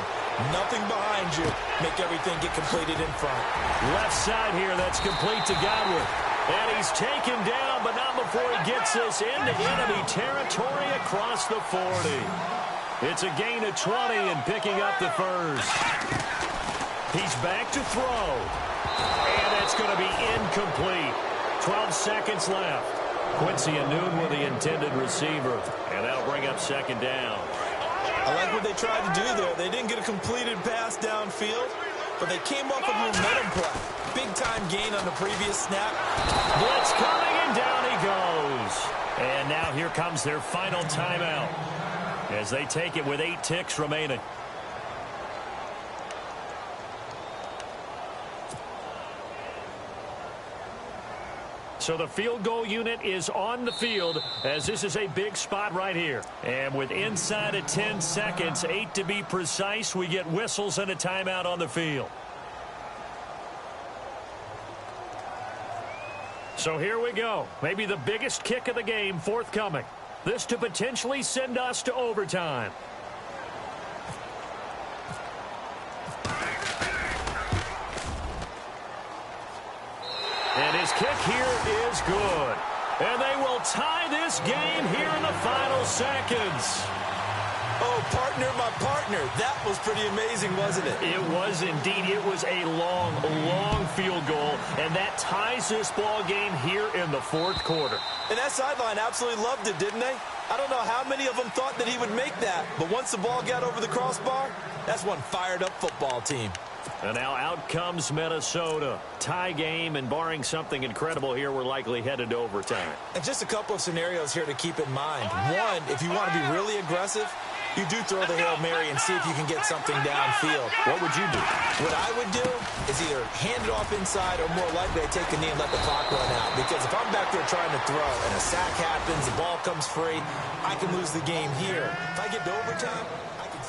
Nothing behind you. Make everything get completed in front. Left side here, that's complete to Godwin. And he's taken down, but not before he gets this into enemy territory across the 40. It's a gain of 20 and picking up the first. He's back to throw. And it's going to be incomplete. 12 seconds left. Quincy Anoon with the intended receiver. And that'll bring up 2nd down. I like what they tried to do there. They didn't get a completed pass downfield, but they came up with momentum play. Big-time gain on the previous snap. Blitz coming, and down he goes. And now here comes their final timeout as they take it with 8 ticks remaining. So the field goal unit is on the field as this is a big spot right here. And with inside of 10 seconds, 8 to be precise, we get whistles and a timeout on the field. So here we go. Maybe the biggest kick of the game forthcoming. This to potentially send us to overtime. And his kick here is good. And they will tie this game here in the final seconds. Oh, partner, my partner. That was pretty amazing, wasn't it? It was indeed. It was a long, long field goal, and that ties this ball game here in the fourth quarter. And that sideline absolutely loved it, didn't they? I don't know how many of them thought that he would make that, but once the ball got over the crossbar, that's one fired-up football team. And now out comes Minnesota. Tie game, and barring something incredible here, we're likely headed to overtime. And just a couple of scenarios here to keep in mind. One, if you want to be really aggressive, you do throw the Hail Mary and see if you can get something downfield. What would you do? What I would do is either hand it off inside or more likely I take a knee and let the clock run out. Because if I'm back there trying to throw and a sack happens, the ball comes free, I can lose the game here. If I get to overtime, I can...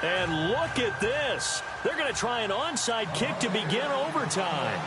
And look at this. They're going to try an onside kick to begin overtime.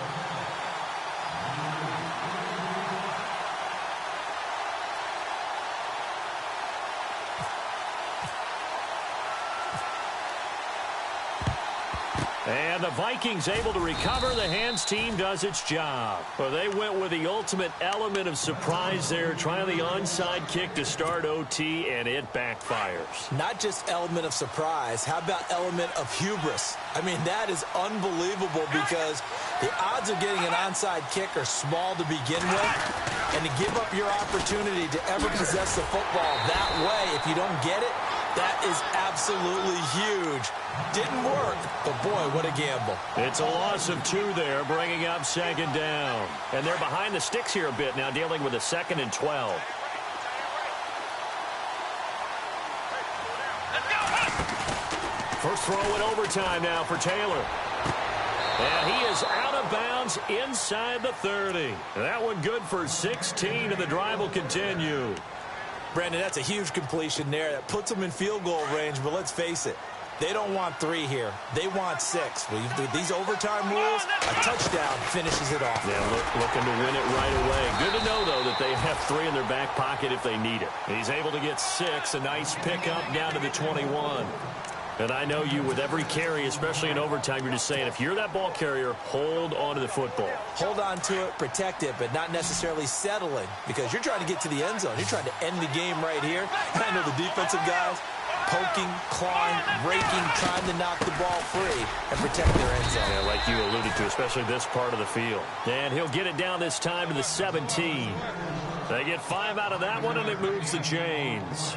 And the Vikings able to recover. The hands team does its job. Well, they went with the ultimate element of surprise there, trying the onside kick to start OT, and it backfires. Not just element of surprise. How about element of hubris? I mean, that is unbelievable because the odds of getting an onside kick are small to begin with. And to give up your opportunity to ever possess the football that way, if you don't get it, that is absolutely huge. Didn't work, but boy, what a gamble. It's a loss of 2 there, bringing up second down. And they're behind the sticks here a bit now, dealing with a 2nd and 12. First throw in overtime now for Taylor. And he is out of bounds inside the 30. That one good for 16, and the drive will continue. Brandon, that's a huge completion there. That puts them in field goal range, but let's face it. They don't want 3 here. They want 6. With these overtime rules, a touchdown finishes it off. Yeah, looking to win it right away. Good to know, though, that they have 3 in their back pocket if they need it. He's able to get 6. A nice pickup down to the 21. And I know you, with every carry, especially in overtime, you're just saying, if you're that ball carrier, hold on to the football. Hold on to it, protect it, but not necessarily settling, because you're trying to get to the end zone. You're trying to end the game right here. I know the defensive guys poking, clawing, raking, trying to knock the ball free and protect their end zone. Yeah, like you alluded to, especially this part of the field. And he'll get it down this time to the 17. They get 5 out of that one, and it moves the chains.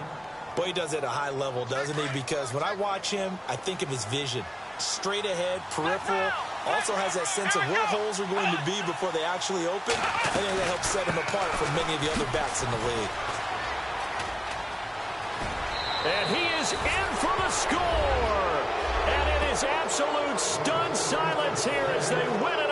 Boy, he does it at a high level, doesn't he? Because when I watch him, I think of his vision. Straight ahead, peripheral, also has that sense of where holes are going to be before they actually open. I think that helps set him apart from many of the other backs in the league. And he is in for the score. And it is absolute stunned silence here as they win it